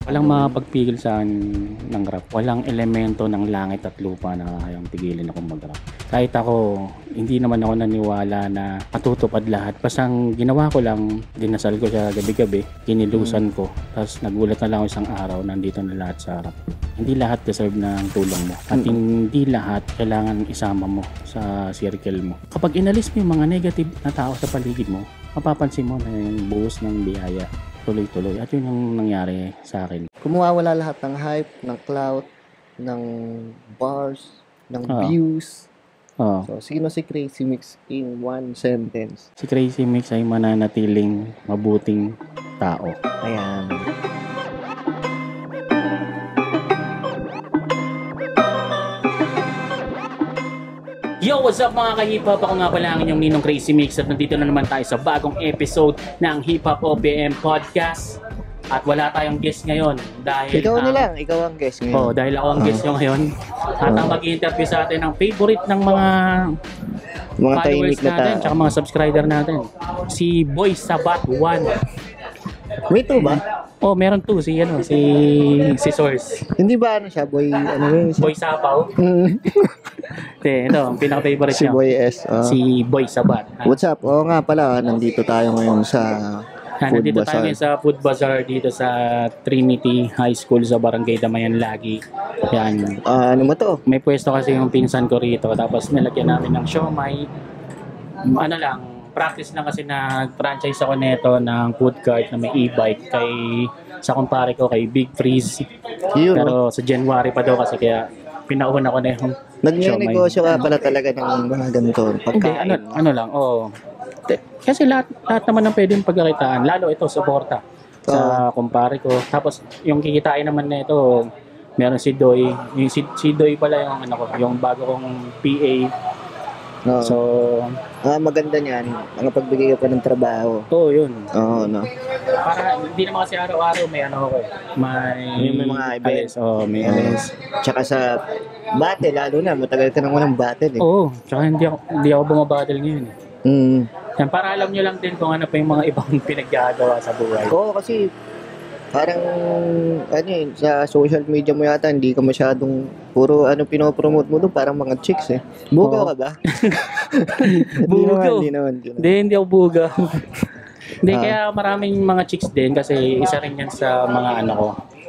Walang makapagpigil sa akin ng rap. Walang elemento ng langit at lupa na kayang tigilin akong mag-rap. Kahit ako, hindi naman ako naniwala na matutupad lahat. Pasang ginawa ko lang, dinasal ko siya gabi-gabi, kinilusan ko. Tapos nagulat na lang ako isang araw, nandito na lahat sa rap. Hindi lahat deserve ng tulong mo. At hindi lahat kailangan isama mo sa circle mo. Kapag inalis mo yung mga negative na tao sa paligid mo, mapapansin mo na yung buhos ng biyaya tuloy-tuloy. At yun yung nangyari sa akin. Kumuwawala lahat ng hype, ng clout, ng bars, ng views. So, sino si Crazy Mix in one sentence? Si Crazy Mix ay mananatiling mabuting tao. Ayan. Yo, what's up mga ka-hip-hop? Ako nga pala ang inyong ninong Crazy Mix at nandito na naman tayo sa bagong episode ng Hip Hop OPM Podcast. At wala tayong guest ngayon dahil... Ikaw ang guest ngayon. Oh, dahil ako ang guest nyo ngayon. At ang mag-interview sa atin ng favorite ng mga followers na natin tsaka mga subscriber natin. Si Boy Sabat 1. May two ba? Oh, meron two. Si Source. Hindi ba siya? Boy Sapaw? Ito, ang pinaka-favorite si niya. Boy S. Si Boy Sabat. What's up? Oo nga pala, nandito tayo ngayon sa Nandito tayo ngayon sa Food Bazaar dito sa Trinity High School sa Barangay Damayan Lagi. Yan. Ano mo to? May pwesto kasi yung pinsan ko rito. Tapos nilagyan namin ng siomay. Practice lang kasi nag-franchise ako nito ng food cart na may e-bike sa kumpare ko kay Big Freeze. Pero sa January pa daw kasi kaya pinauna ko na yung Nag-negosyo ka pala talaga ng mga ganito pagkain. Hindi, ano lang, kasi lahat naman ang pwedeng pagkakitaan, lalo ito, suporta sa kumpare ko. Tapos yung kikitain naman na ito, meron si Doy. Si Doy pala yung bago kong PA. So, maganda niyan. Ang pagbigay ka pa ng trabaho. Oo, yun. Oo, no. Para hindi naman kasi araw-araw may may mga events. May events. Tsaka sa battle, lalo na, matagal ka nang walang battle eh. Oo, tsaka hindi ako bumabattle ngayon eh. Yan, para alam nyo lang din kung ano pa yung mga ibang pinaggagawa sa buhay. Oo, kasi parang sa social media mo yata hindi ka masyadong puro pinopromote mo doon parang mga chicks eh. Bugaw ka ba? Bugaw? Hindi ako bugaw. Hindi, kaya maraming mga chicks din kasi isa rin yan sa mga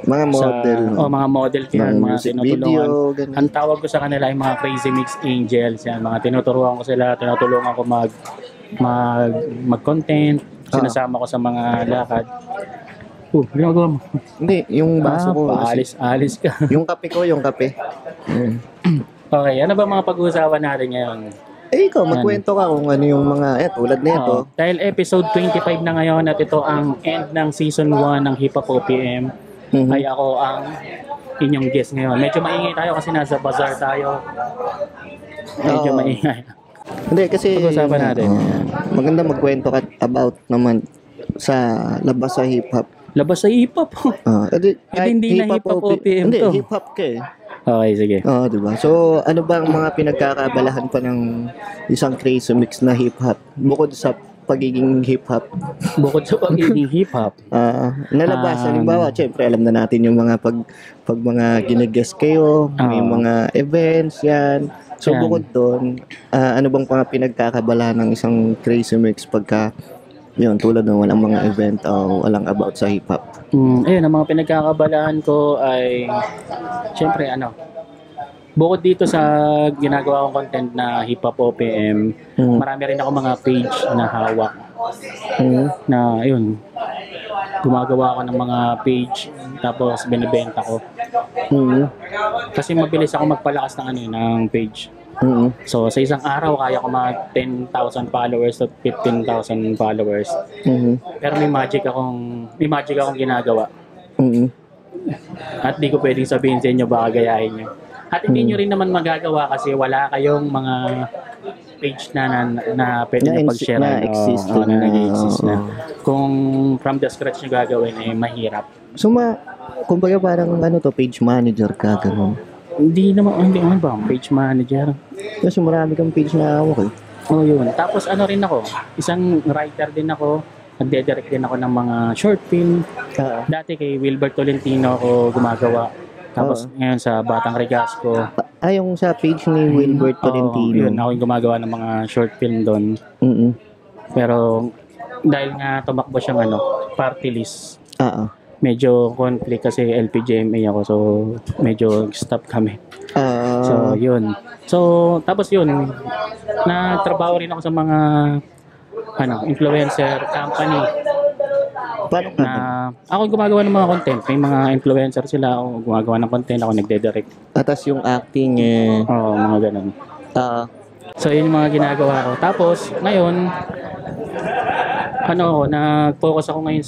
mga model. Mga model yan, mga tinutulungan. Video, ang tawag ko sa kanila ay mga Crazy Mix Angels. Yan, mga tinuturuan ko sila, tinutulungan ko mag-content. Sinasama ko sa mga lakad. Ginagawa mo. Hindi, yung baso ko. Alis ka. yung kape. Okay, ano ba mga pag-uusapan natin ngayon? Ikaw, magkwento ka kung ano yung mga, tulad nito. Dahil episode 25 na ngayon at ito ang end ng season 1 ng Hip Hop OPM, ay ako ang inyong guest ngayon. Medyo maingay tayo kasi nasa bazaar tayo. Medyo maingay. Hindi, kasi pag-uusapan natin. Maganda magkwento ka about naman sa labas sa hip hop. Labas sa hip hop? Hindi na hip hop OPM to. Hindi, hip hop ka eh. Okay, sige. Diba? So, ano ba ang mga pinagkakabalahan pa ng isang Crazy Mix na hip hop? Bukod sa pagiging hip hop. Nalabas. Halimbawa, syempre, alam na natin yung mga pag mga gine-guest kayo, may mga events, yan. So, bukod doon, ano bang mga pinagkakabalahan ng isang Crazy Mix pagka yun, tulad ng walang mga event o walang about sa hip-hop? Ayun, ang mga pinagkakabalaan ko ay syempre bukod dito sa ginagawa kong content na Hip Hop OPM, marami rin ako mga page na hawak na yun, gumagawa ako ng mga page tapos binibenta ko. Kasi mabilis ako magpalakas ng page. So sa isang araw kaya ko mga 10,000 followers to 15,000 followers. Pero may magic akong ginagawa. At di ko pwedeng sabihin sa inyo baka gayahin nyo. At hindi nyo rin naman magagawa kasi wala kayong mga page na pwede na pag-share na exist na. Kung from the scratch nyo gagawin mahirap. So kumbaga parang page manager ka ganun. Hindi naman ba page manager? Kasi marami kang page na hawak eh. Yun. Tapos rin ako, isang writer din ako nagde-direct din ako ng mga short film. Dati kay Wilbert Tolentino ako gumagawa. Tapos ngayon sa Batang Regasco. Yung sa page ni Wilbert Tolentino. Yun, ako yung gumagawa ng mga short film doon. Pero dahil nga tumakbo siyang party list. Medyo conflict kasi LPGMA ako, so medyo stop kami. So yun. So tapos yun, nagtrabaho rin ako sa mga influencer company. Paano na ako yung gumagawa ng mga content. May mga influencer sila, ako gumagawa ng content, ako nagde-direct. Atas yung acting mga ganun. So yun yung mga ginagawa ko. Tapos ngayon nag-focus ako ngayon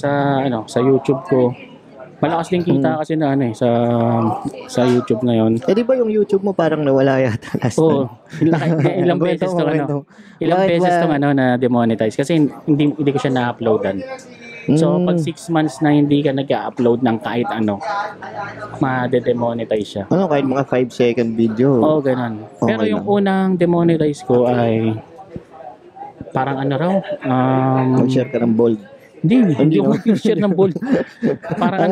sa YouTube ko. Malakas din kita kasi na sa YouTube ngayon. Di ba yung YouTube mo parang nawala yata last time? Ilang beses tong na demonetize kasi hindi ko siya na-uploadan. So pag 6 months na hindi ka nag-upload ng kahit ma-demonetize siya. Kahit mga 5-second video. Ganun. Okay Pero yung lang. unang demonetize ko ay parang Mag-share ka ng bold. Hindi ako mag-share ng bold. Parang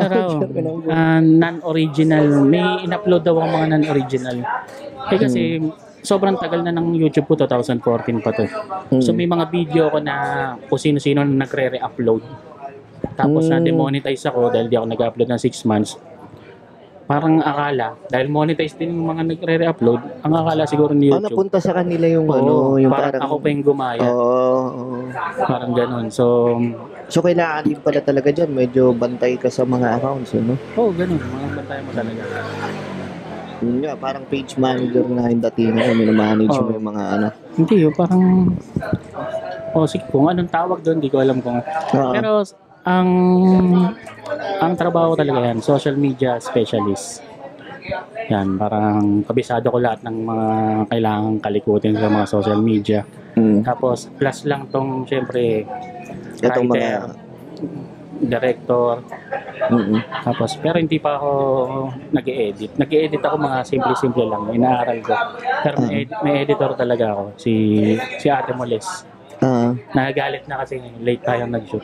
non-original. May in-upload daw ang mga non-original. Kasi sobrang tagal na ng YouTube ko, 2014 pa to. So may mga video ko na kung sino-sino na nagre-re-upload. Tapos na-demonetize ako dahil di ako nag-upload ng 6 months. Parang akala, dahil monetize din yung mga nagre-re-upload, ang akala siguro ni YouTube. Napunta sa kanila yung yung parang ako pa yung gumaya. Parang ganun. So kailangan din pala talaga dyan, medyo bantay ka sa mga accounts, ganun. Mga bantay mo talaga. Yun nga, parang page manager na yung dating mo, minamanage mo yung mga Hindi, parang sige, kung anong tawag doon, di ko alam kung pero ang trabaho talaga yan, social media specialist. Yan, parang kabisado ko lahat ng mga kailangang kalikutin sa mga social media. Tapos plus lang tong syempre itong writer, director. Tapos pero hindi pa ako nag-e-edit. Nag-e-edit ako mga simple-simple lang, inaaral ko. Pero may editor talaga ako, si Ate Moles. Nagagalit na kasi late tayong nag-shoot.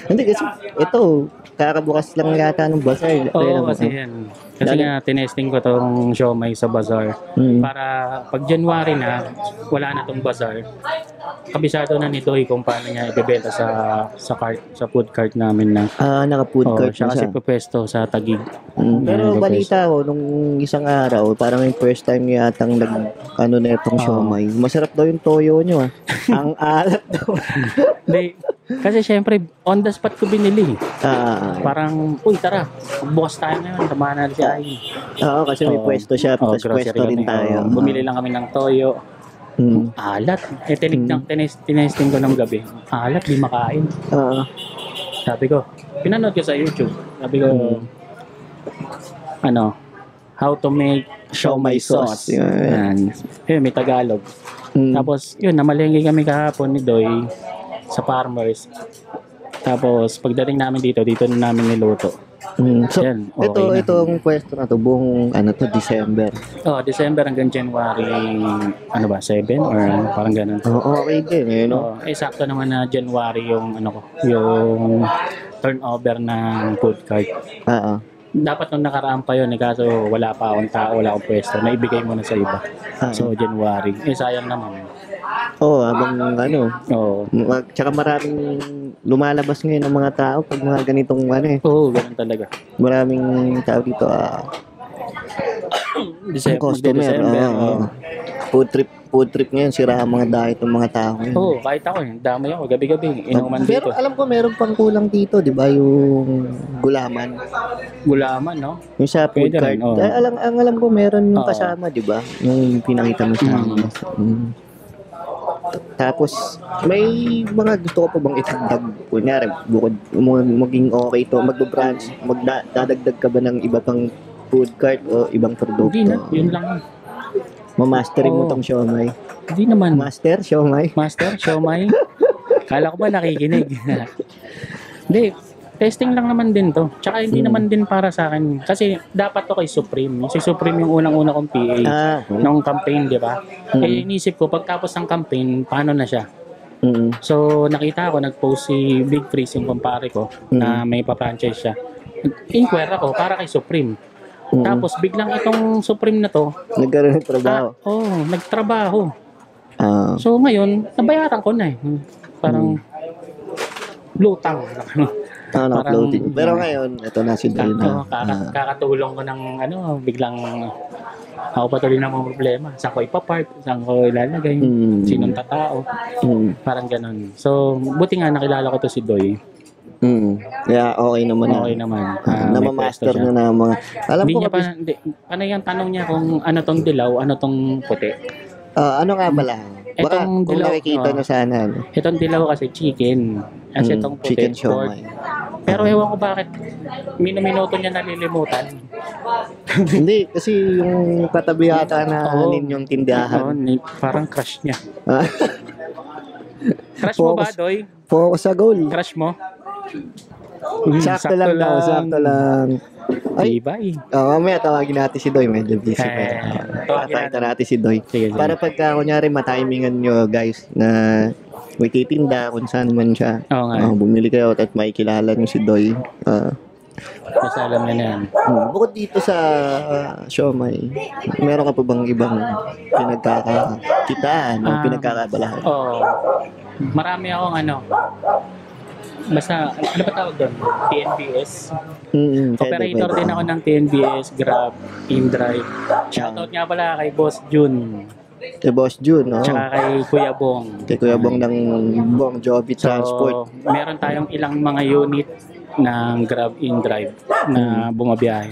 Hindi kasi ito, kakabukas lang yata ng bazaar. Kasi yan. Kasi nga, tinesting ko tong siomai sa bazaar. Para pag January na, wala na tong bazaar. Kabisado na ni Doy kung paano niya ibebenta sa food cart namin na. Naka-food cart siya. Kasi pwesto sa Taguig. Pero balita ko, nung isang araw, parang yung first time yatang na itong siomai. Masarap daw yung toyo nyo Ang alat daw. Hindi. Kasi syempre, on the spot ko binili. Parang, tara, bukas tayo ngayon, tamahan natin si Ai. Kasi may pwesto siya, tapos pwesto rin tayo. Bumili lang kami ng toyo. Alat. Tinesting ko ng gabi. Alat, di makain. Sabi ko, pinanood ko sa YouTube. Sabi ko, how to make siomai sauce. May Tagalog. Tapos, namalengke kami kahapon ni Doy sa farmers. Tapos pagdating namin dito na namin niluto. So, yan, itong pwesto na to buong December. December hanggang January 7 or parang ganun. Okay din, Sakto naman na January yung yung turnover ng food cart. Dapat nung nakaraan pa yun, kaso wala pa akong tao, wala akong pwesto, naibigay mo na sa iba. So January, sayang naman. Habang tsaka maraming lumalabas ngayon ng mga tao pag mga ganitong ganun talaga. Maraming tao dito customer. Food trip ngayon, sira ang mga diet ng mga tao ngayon. Kahit ako damay ako, gabi-gabi, inuman dito. Pero alam ko meron pang kulang dito, di ba, yung gulaman. Gulaman, no? Yung sa food cart. Alam ko meron yung kasama, di ba? Yung pinakita mo sa amin. Tapos, may mga gusto ko pa bang itagdag? Kunyari, bukod maging okay to, mag-branch, magdadagdag ka ba ng iba pang food cart o ibang produkto? Hindi na, yun lang. Mamasterin mo tong siomai? Hindi naman. Master siomai? Kala ko ba nakikinig? Hindi, testing lang naman din to. Tsaka hindi naman din para sa akin. Kasi dapat to kay Supreme. Si Supreme yung unang-una kong PA. Nung campaign, di ba? Inisip ko, pagtapos ng campaign, paano na siya? So, nakita ko, nag-post si Big Freeze, yung kumpare ko, na may pa-franchise siya. Inquire ako, para kay Supreme. Tapos, biglang itong Supreme na to, Nagkaroon ng trabaho. nagtrabaho. So, ngayon, nabayaran ko na eh. Parang, lutang. Floating. Pero ngayon, ito na si Doy na. Kakatulong ko ng biglang ako pa tuloy na mga problema. Saan ko ipapark, saan ko ilalagay, sinong tatao. Parang ganun. So, buti nga nakilala ko to si Doy. Kaya okay naman. Okay naman. Namamaster niya na mga... Alam ko ano yung tanong niya kung ano tong dilaw, ano tong puti? Ano nga pala? Baka Itong kung dilaw, nakikita na sana. Itong dilaw kasi chicken. Kasi itong puti, chicken pork. siomai. Pero ewan ko bakit minuto niya nalilimutan. Hindi, kasi yung katabi yata na ninyong tindahan. Parang crush niya. Crush mo ba, Doy? Focus sa goal. Crush mo? Sakto lang daw, sakto lang. Ay, bye. Mamaya tawagin natin si Doy, medyo busy pa. Tawagin natin si Doy. Sige. Para pagka kunyari matimingan nyo guys na may titinda kung saan man siya. Bumili kayo at makikilala nyo si Doy. Basta alam niya na yan. Bukod dito sa siomai, meron ka pa bang ibang pinagkakakitaan o pinagkakabalahan? Marami akong basta, ano ba tawag doon? TNBS? Operator din ako ng TNBS, Grab, InDrive. Shoutout nga pala kay Boss Jun. Kay Boss Jun, Tsaka kay Kuya Bong. Kay Kuya Bong ng Bong Joby Transport. Meron tayong ilang mga unit ng Grab InDrive na bumabiyahe.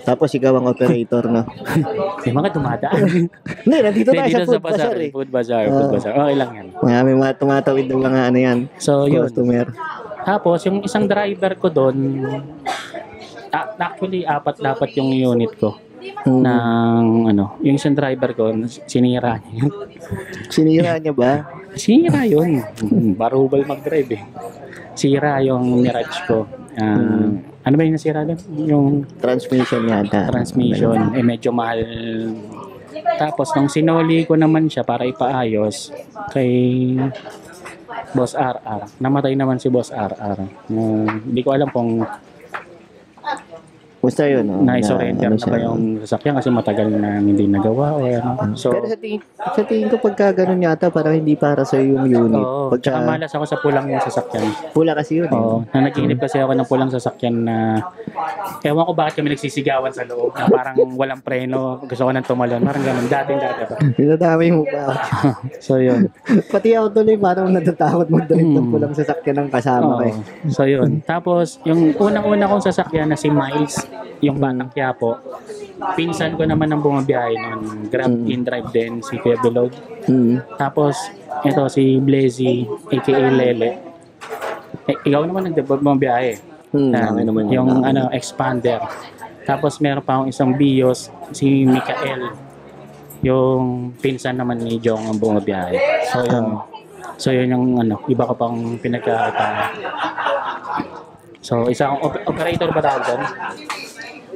Tapos ikaw ang operator, no? May mga dumadaan. Hindi, nandito tayo sa Food Bazaar eh. Food Bazaar. Okay lang yan. May mga tumatawid ng mga So, yun. Customer. Tapos, yung isang driver ko doon, actually, dapat yung unit ko. Yung isang driver ko, sinira niya. Sinira niya ba? Sinira yun. Barubal mag-drive eh. Sira yung Mirage ko. Ano ba yung nasira doon? Yung transmission yata. Transmission. Medyo mahal. Tapos, nung sinoli ko naman siya para ipaayos kay Boss RR. Namatay naman si Boss RR. Hindi ko alam kung basta yun, na-surrender na ba yung sasakyan kasi matagal na hindi nagawa o ano. So, pero sa tingin ko pagka ganun yata parang hindi para sa yung unit. Tsaka malas ako sa pulang yung sasakyan. Pula kasi yun. Nanaginip kasi ako ng pulang sasakyan na ewan ko bakit kami nagsisigawan sa loob na parang walang preno, gusto ko nang tumalon. Parang ganun, dati pa. Pinadami mo pa. So yun. Pati ako tuloy parang natatakot mag-drive ng pulang sasakyan ng kasama ko. So yun. Tapos yung unang-una kong sasakyan na si Miles, yung Batang Quiapo, pinsan ko naman ang bumabiyahe noon. Grab InDrive din, si Kuya Bilog. Tapos, ito si Blazy, aka Lele. Ikaw naman nagbumabiyahe. Yung expander. Tapos meron pa akong isang Bios, si Mikael. Yung pinsan naman ni Jong ang bumabiyahe. So yun yung iba ko pang pinagkakita. So isang operator ba tawag doon?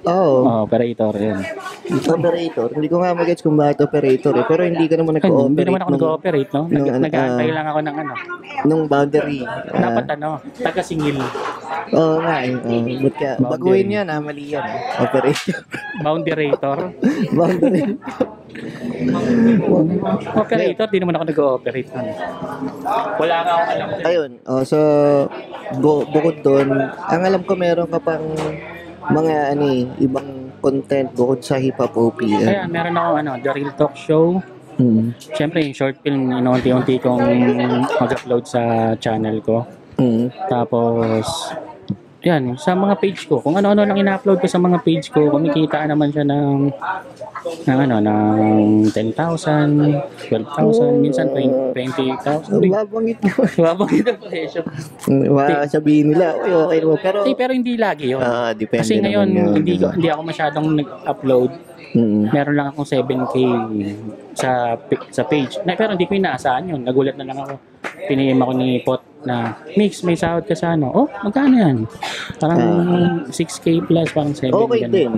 Operator, yun. Operator? Hindi ko nga mag-gets kung bakit operator eh. Pero hindi ka naman nag-ooperate. Hindi naman ako nag-ooperate, no? Nag-aantay lang ako ng nung boundary. Dapat taga-singil. Oo nga eh. Baguhin yan mali yan. Operator. Boundarator. Boundary. Operator, di naman ako nag-ooperate. Wala nga akong alam. Ayun. So, bukod doon, ang alam ko meron ka pang mga ibang content bukod sa hip-hop OP. Kaya meron ako The Real Talk Show. Siyempre yung short film, unti-unti kong mag-upload sa channel ko. Tapos yan, sa mga page ko, kung ano-ano lang ina-upload ko sa mga page ko, kumikita naman siya ng 10,000, 12,000, minsan 20,000. Babangit naman. Babangit ang presyo. Sabihin nila, okay mo. Pero hindi lagi yun. Depende kasi ngayon, naman hindi ako masyadong nag-upload. Meron lang akong 7K sa page. Pero hindi ko inaasahan yun. Nagulat na lang ako. Pinigim ako ni Pot na, Mix, may sahod ka sa magkano yan? Parang 6K plus, parang 7K. Okay din,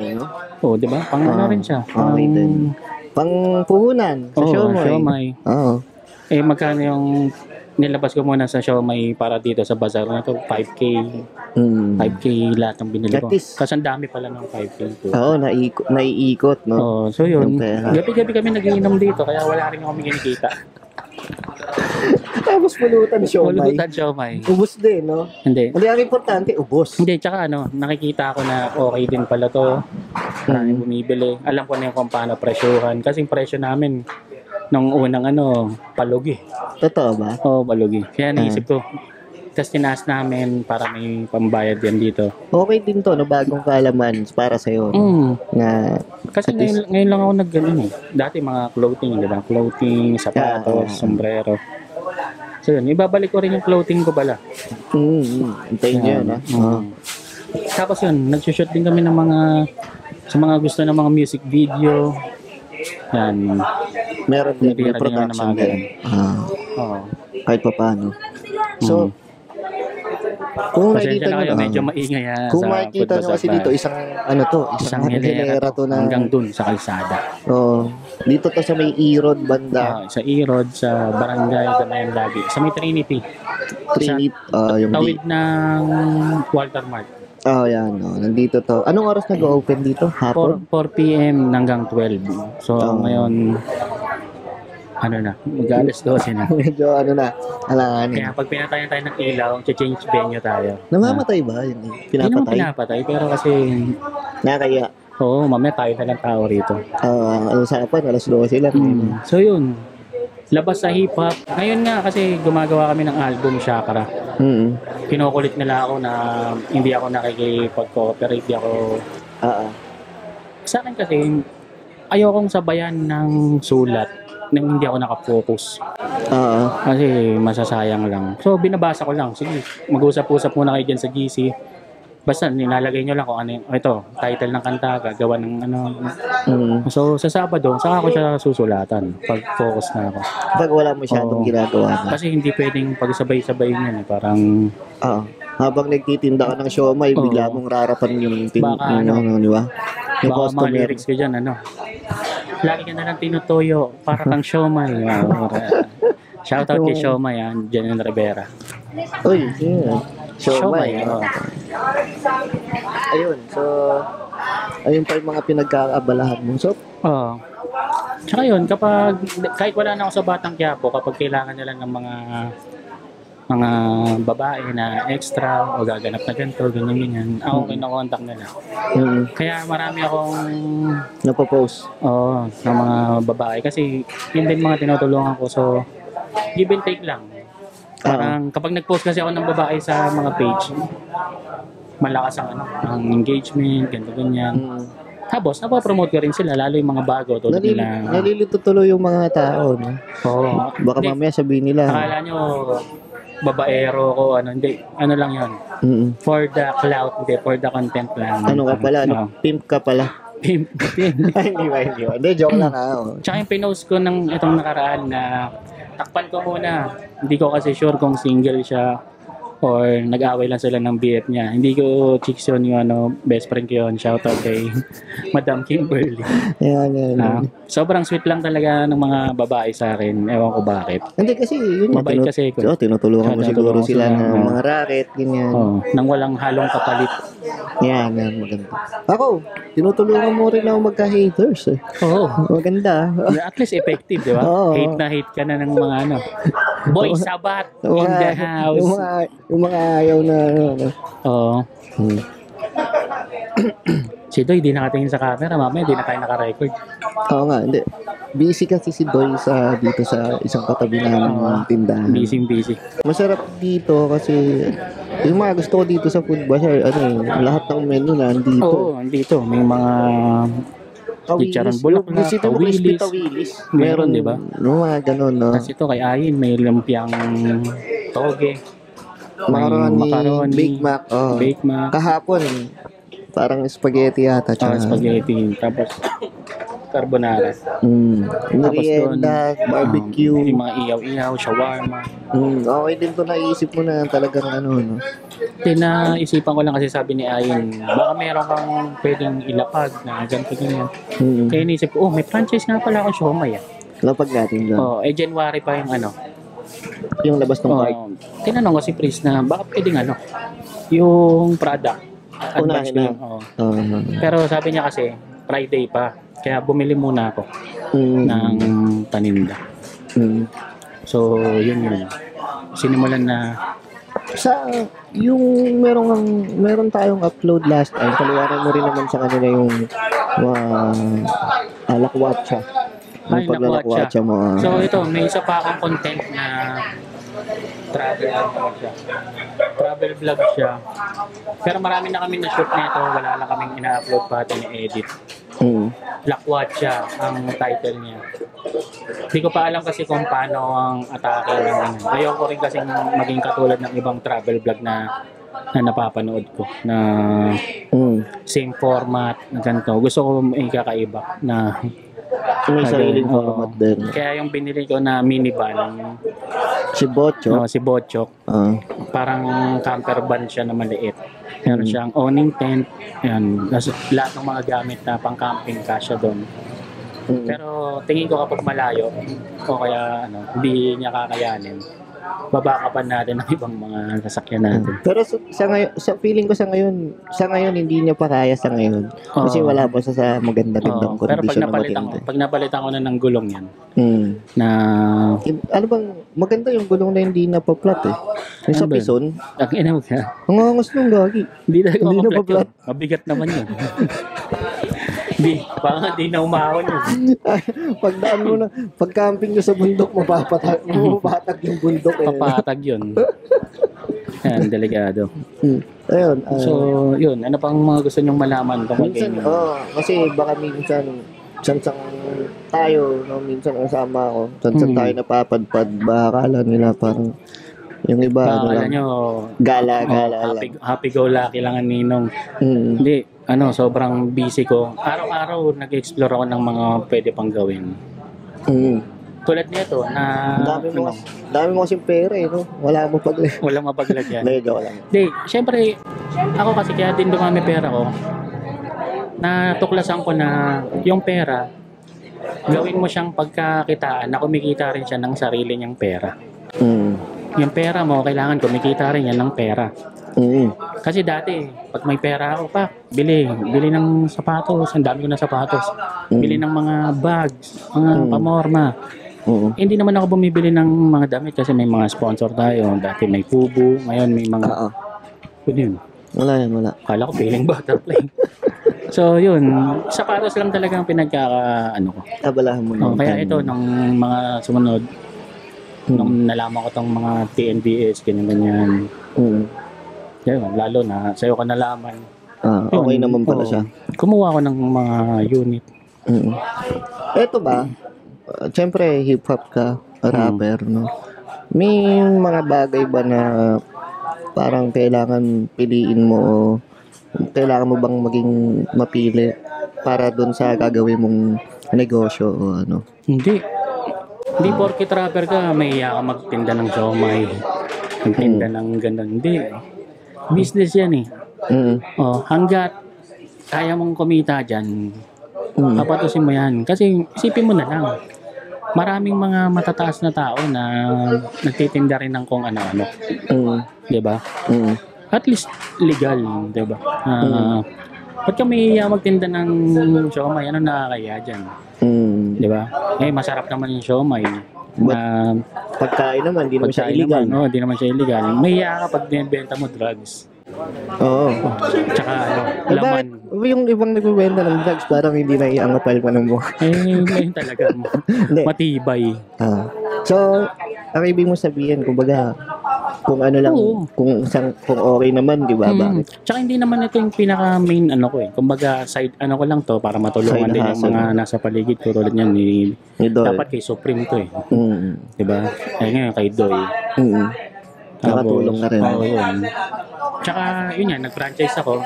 di ba? Pang rin siya. Okay din. Pang puhunan sa siomai. Magkano yung nilabas ko muna sa siomai para dito sa bazaar na to, 5K. 5K lahat ng binili ko. At least- Kasi ang dami pala ng 5K ko. Oo, naiikot, no? Oh, so yun. Yung pera. Gabi-gabi kami nagiinom dito kaya wala rin kami kinikita. Tapos pulutan siomai. Pulutan siomai. Ubus din, no? Hindi. Hindi, ang importante, ubos. Hindi, tsaka nakikita ko na okay din pala to. Maraming bumibili. Alam ko na yung kung paano presyuhan. Kasi yung presyo namin, nung unang palugi. Totoo ba? Oo, palugi. Kaya naisip ko, tapos tinaas namin para may pambayad yan dito. Okay din to, no? Bagong kaalaman para sa'yo. Na, Kasi ngayon lang ako Dati mga clothing, di ba? Clothing, sapatos, sombrero. So yun, ibabalik ko rin yung clothing ko pala. Antayin nyo yun, ha? Tapos yun, nagsushoot din kami ng sa mga gusto ng mga music video. Yan. Meron din, may Natira din production naman ng mga din. Oo. Kahit pa paano. So, kung Pasensya nakikita na nyo kayo, medyo maingay kung sa makikita Food nyo kasi Bazaar. dito, isang hilera to na, hanggang dun sa kalsada. dito to sa may E-Road banda. Sa E-Road, sa Barangay Damayan Lagi. Sa may Trinity. Trinity, yung Tawid ng Walter Mart. yan. Nandito to. Anong oras nag-open dito? Hapon? 4 p.m. hanggang 12. So, ngayon, mag-alas 12 na. Medyo alanganin. Kaya pag pinatayan tayo ng ilaw, change venue tayo. Namamatay ba? Yun, Hindi naman pinapatay, pero kasi, Nakaya. mamaya tayo na lang tao rito. Ano usapan? Alas 12 lang. So yun, labas sa hip-hop. Ngayon nga kasi gumagawa kami ng album, Chakra. Kinukulit nila ako na hindi ako nakikipag-cooperate, hindi ako... Sa akin kasi, ayokong sabayan ng sulat nang hindi ako nakafocus. Kasi masasayang lang. So binabasa ko lang. Sige, mag-usap-usap muna kayo dyan sa GC. Basta nilalagay nyo lang kung ano ito, title ng kanta, gagawa ng So sa Sabado, saka ako siya susulatan pag focus na ako. Pag wala masyadong ginagawa na. Kasi hindi pwedeng pagsabay-sabay yan. Parang... habang nagtitinda ka ng siomai, bigla mong rarapan yung di ba? Yung baka mga customer. lyrics ko dyan, lagi ka na lang tinutuyo para kang siomai. Shoutout kay Siomai, Janine Rivera. Uy, yeah. Siomai. Ayun, so ayun pa yung mga pinagkakabalahan mo. So, tsaka yun, kahit wala na ako sa Batang Quiapo, kapag kailangan nila ng mga babae na extra o gaganap na ganito, ganyan, ako kinokontak nila. Kaya marami akong napopost. Ng mga babae. Kasi yun din mga tinutulungan ko. So, give and take lang. Parang kapag nag-post kasi ako ng babae sa mga page, malakas ang engagement, ganyan. Tapos, napapromote ko rin sila, lalo yung mga bago. Nalilito tuloy yung mga tao, no? Baka mamaya sabihin nila. Akala nyo, babaero ko, hindi. Ano lang yun? For the clout, hindi. For the content lang. Ano ka pala? Pimp ka pala? Pimp. Hindi ba? Hindi, joke lang Tsaka yung pinost ko ng itong nakaraan na takpan ko muna. Hindi ko kasi sure kung single siya or nag-away lang sila ng BF niya. Hindi ko chicks yun yung best friend ko yun. Shoutout kay Madam Kimberly. Sobrang sweet lang talaga ng mga babae sa akin. Ewan ko bakit. Hindi kasi yun. Mabait kasi ko. Tinutulungan mo siguro sila ng mga racket, ganyan. Nang walang halong kapalit. Yan, maganda. Ako, tinutulungan mo rin ako magka-haters. Maganda. At least effective, di ba? Hate na hate ka na ng mga Boy Sabat in the house. Yung mga ayaw na Si Doy, di nakatingin sa camera. Mamaya, di na tayo naka-record. Oo nga, hindi. Busy kasi si Doy dito sa isang katabi ng tindahan. Busy. Masarap dito kasi yung mga gusto ko dito sa Food Bazaar, lahat ng menu na andito. Andito. May mga chicharon bulaklak, tawilis. Meron, di ba? Mga ganun, no? Kasi ito kay Ayin, may lumpiang toge. Macaroni, Big Mac. Big Mac. Kahapon, parang spaghetti yata. Spaghetti. Tapos, carbonara. Merienda, barbecue. Yung mga iyaw-iyaw, shawarma. Okay din to, naisip mo na talagang no? Naisipan ko lang kasi sabi ni Ayin, baka meron kang pwedeng ilapag na ganito ganyan. Kaya inisip ko, may franchise nga pala ako siomai. Lapag natin doon. January pa yung Yung labas ng park. Tinanong ko si Pris na bakit pwedeng yung product. Advance Unahin ko na. yun. Pero sabi niya kasi, Friday pa. Kaya bumili muna ako ng paninda. So, yun. Sinimulan na Sa yung meron tayong upload last time, paliwanag mo rin naman sa kanila yung lakwatsa. ay, Yung paglalakwatsa mo. So, ito, may isa pa akong content na travel vlog siya. Pero marami na kami na-shoot nito. Wala lang kaming ina-upload pa ito ni-edit. Lakwatsa ang title niya. Hindi ko pa alam kasi kung paano ang atake ng Ayoko rin kasi maging katulad ng ibang travel vlog na napapanood ko na same format na ganito. Gusto ko may kakaiba na may sariling format din. Kaya yung binili ko na minivan Si Bocho. si Bochok. Parang camper van siya na maliit. Meron siyang awning tent. Yan. Lahat ng mga gamit na pang camping kasya doon. Pero tingin ko kapag malayo o kaya hindi niya kakayanin, babakapan natin ng ibang mga sasakyan natin. Pero sa ngayon, feeling ko sa ngayon hindi niya pa kaya sa ngayon. Kasi wala pa sa maganda-gandang kondisyon na matindi. Pag napalitan ko na ng gulong yan, na ano bang maganda yung gulong na hindi na pa-flat Yung sa Pison, ang inam ka. ang angas nung gagi. Hindi na pa pa-flat. Mabigat naman yun. Parang di na umahon yun. Pagdaan mo na, pag-camping nyo sa bundok, mapapatag yung bundok. Papatag yun. Yan, delikado. Ayun. So, yun. Ano pang mga gusto nyong malaman? Minsan, kasi baka minsan tayo, minsan kasama ako, tayo napapadpad, baka akala nila parang yung iba, akala nyo, gala happy go lucky lang ang ninong. Hindi. Sobrang busy ko. Araw-araw nag-explore ako ng mga pwede pang gawin. Tulad nito na dami mo kasing pera no? Wala mo walang mapaglagyan. Lang. Hindi, syempre ako kasi kaya din dumami pera ko. Natuklasan ko na yung pera gawin mo siyang pagkakitaan na kumikita rin siya ng sarili niyang pera. Yung pera mo kailangan kumikita rin yan ng pera. Kasi dati, pag may pera ako pa, bili ng sapatos, ang dami ko na sapatos. Bili ng mga bags, mga pamorma. Hindi naman ako bumibili ng mga damit kasi may mga sponsor tayo. Dati may Fubu, ngayon may mga... Yun. Wala. Kala ko feeling butterfly. So yun, sapatos lang talaga ang ko. Abalahan mo na. Kaya ito, nung mga sumunod, nung nalaman ko tong mga TNBS, ganyan. Yun, lalo na sa'yo ka nalaman. Okay naman pala siya. Kumuha ko ng mga unit. Eto ba? Siyempre, hip-hop ka, rapper, no? May mga bagay ba na parang kailangan piliin mo o kailangan mo bang maging mapili para doon sa gagawin mong negosyo o ano? Hindi porket rapper ka, may iya ka magtinda ng siomay. Magtinda ng ganun. Hindi. Business yan hanggat kaya mong kumita dyan, papatusin mo yan. Kasi isipin mo na lang, maraming mga matataas na tao na nagtitinda rin ng kung ano-ano. Diba? At least legal, diba? Ba't ka may magtinda ng siomay? Ano nakakaya dyan? Diba? Masarap naman yung siomay. Pagkain naman, hindi naman siya illegal. Hindi naman siya illegal. Mahiya ka pag binibenta mo drugs. Oo. Tsaka laman. Yung ibang nagbibenta ng drugs, parang hindi na iangapal pa ng mukha. Ngayon talaga. Matibay. So, ang ibig mo sabihin, kumbaga, kung ano lang, kung okay naman, di ba? Bakit? Tsaka hindi naman ito yung pinaka-main Kumbaga, side ko lang to para matulungan din yung mga nasa paligid ko. Tulad niyan ni dapat kay Supreme to Diba? Ngayon kay Doy. Nakatulong na rin. Yun. Tsaka, yun yan, nag-franchise ako.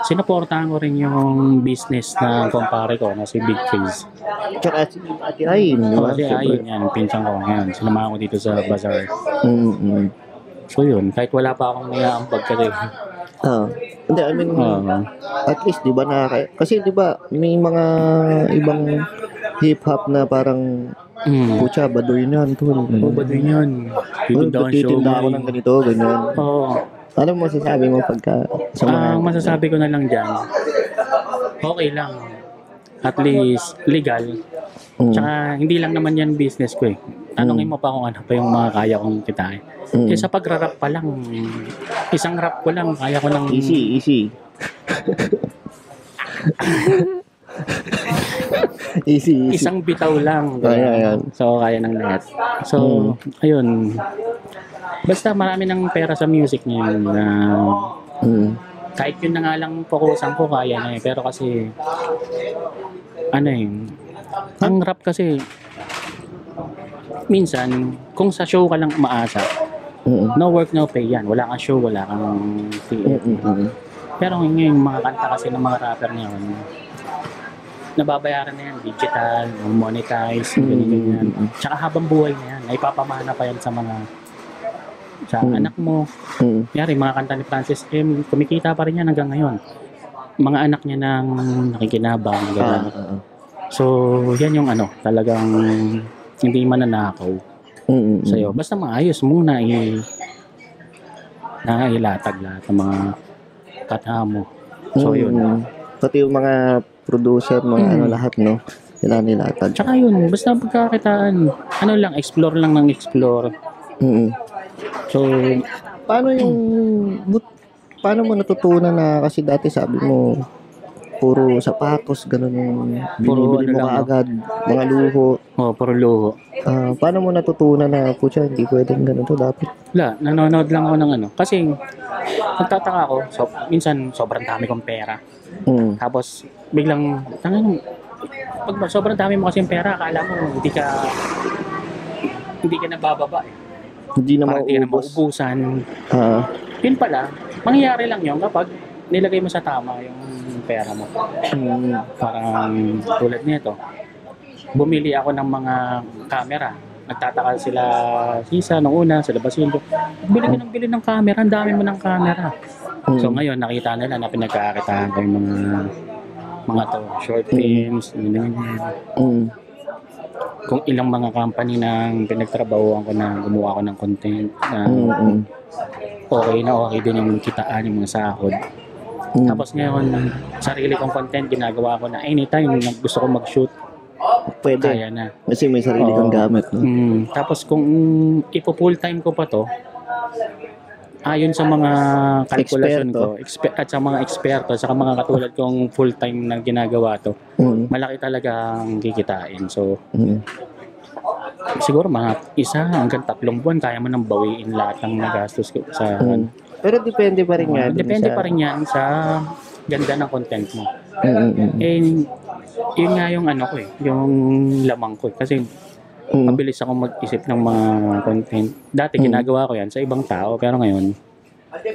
Sinuportahan ko rin yung business na kumpare ko na si Big Face. Tsaka si Ate Ayin, di ba? Si Ayin, yan, pinsan ko. Yan, sinamahan ko dito sa bazaar. So yun, kahit wala pa akong niyaambag kasi. Hindi, I mean, at least, di ba, kasi di ba, may mga ibang hip-hop na parang Pucha, baduy na tol. Baduy yan. Titinda ako ng ganito, ganyan. Oo. Ano mo masasabi mo pagka sa mga... Ang masasabi ko na lang dyan, okay lang. At least, legal. Tsaka, hindi lang naman yan business ko eh. Tanungin mo pa kung ano pa yung mga kaya kong kitain. Eh, sa pagra-rap pa lang, isang rap ko lang, kaya ko ng... Easy. easy. Isang bitaw lang. Ayan. So, kaya ng lahat. So, ayun. Basta marami ng pera sa music niya na kahit yun na nga lang fokusan ko, kaya na eh. Pero kasi, ano eh, ang rap kasi, minsan, kung sa show ka lang umaasa, no work, no pay yan. Wala kang show, wala kang fee. Pero ngayon, mga kanta kasi ng mga rapper ngayon, nababayaran na yan, digital, monetize, ganyan. Tsaka habang buhay na yan, naipapamana pa yan sa mga sa anak mo. Yari, mga kanta ni Francis M, kumikita pa rin yan hanggang ngayon. Mga anak niya nang nakikinabang. So, yan yung ano, talagang hindi mananakaw sa'yo. Basta maayos muna ilatag lahat ng mga kata mo. So, yun. Pati yung mga producer, mga ano lahat, no? Nilatag. Tsaka yun, basta pagkakitaan, ano lang, explore lang ng explore. So, paano mo natutunan na, kasi dati sabi mo, puro sapatos, ganun yung binibili mo kaagad, mga luho. Puro luho. Paano mo natutunan na, putya, hindi pwedeng ganun to dapat? Wala, nanonood lang ako ng ano. Kasi, nagtataka ako, minsan sobrang dami kong pera. Tapos, biglang, pag sobrang dami mo kasi yung pera, akala mo, hindi ka nabababa eh. Hindi na mauubusan. Yun pala, mangyayari lang yun kapag nilagay mo sa tama yung pera mo. Parang tulad nito. Bumili ako ng mga camera. Nagtataka sila nung una, sila Basilio. Bili ng camera, ang dami mo ng camera. So ngayon, nakita nila na pinagkakakitaan ko yung mga to, short films, ganyan. Kung ilang mga company nang pinagtrabahuan ko na gumawa ko ng content na okay din yung kitaan, yung mga sahod. Tapos ngayon, sarili kong content ginagawa ko na anytime gusto ko mag-shoot, pwede. Kaya na. Kasi may sarili kang gamit. No? Tapos kung ipo-full time ko pa to, ayon sa mga kalkulasyon ko, at sa mga eksperto, sa mga katulad kong full time na ginagawa to, malaki talaga ang kikitain. So, siguro mga 1 hanggang 3 buwan, kaya mo nang bawiin lahat ng nagastos ko sa... Pero depende pa rin yan. Depende pa rin yan sa ganda ng content mo. Yun nga yung ano ko yung lamang ko Kasi mabilis ako mag-isip ng mga content. Dati ginagawa ko yan sa ibang tao, pero ngayon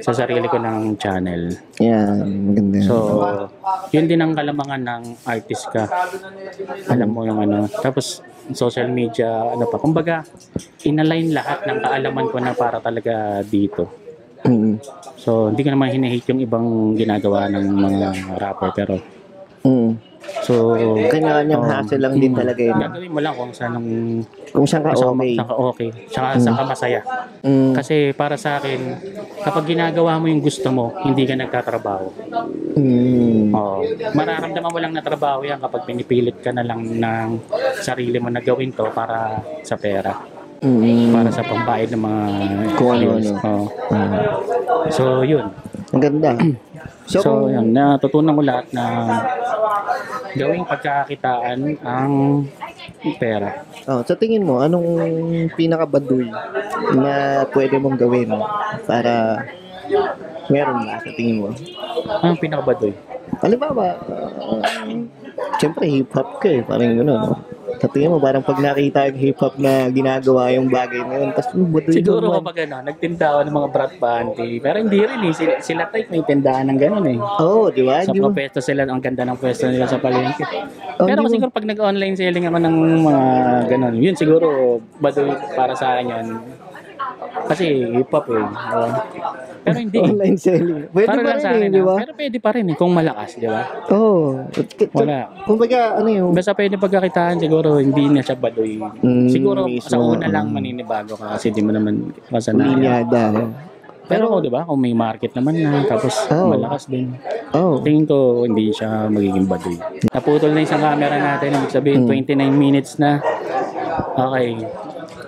sa sarili ko ng channel. Yeah, maganda. So, yun din ang kalamangan ng artist ka. Alam mo yung ano. Tapos, social media, ano pa. Kumbaga, inalign lahat ng kaalaman ko na para talaga dito. So, hindi ko naman hinahate yung ibang ginagawa ng mga rapper, pero so, kanya-kanyang hassle lang din talaga yun. Gagawin mo lang kung saan ka okay. Saan ka masaya. Kasi para sa akin, kapag ginagawa mo yung gusto mo, hindi ka nagtatrabaho. Mararamdaman mo lang na trabaho yan kapag pinipilit ka na lang ng sarili mo na gawin to para sa pera. Para sa pambayad ng mga ano. So, yun. Ang ganda. So, yun. Natutunan ko lahat na gawing pagkakakitaan ang pera. Sa tingin mo, anong pinakabaduy na pwede mong gawin para meron na sa tingin mo? Anong pinakabaduy? Halimbawa, siyempre hip-hop ka parang gano'n, no? Sa tingin mo, parang pag nakita yung hip-hop na ginagawa yung bagay na yun, tapos siguro kapag nagtinda ako ng mga brat panty, pero hindi rin sila type may tindahan ng gano'n eh. Di ba? Sa pwesto sila, ang ganda ng pwesto nila sa palengke. Pero siguro pag nag-online selling ako ng mga gano'n, yun siguro baduy para sa akin yun. Kasi hip-hop eh. Pero hindi. Online selling. Pwede Para pa lang sa rin akin, eh, di ba? Pero pwede pa rin eh, kung malakas, di ba? Oo. Wala. Kumbaga, ano yung... Basta pwede pagkakitaan, siguro hindi na siya baduy. Siguro mismo, sa una lang maninibago ka kasi di mo naman kasanayan. Linyada. Pero di ba, kung may market naman na, tapos malakas din. Tingin ko hindi siya magiging baduy. Naputol na isang camera natin, ibig sabihin 29 minutes na. Okay.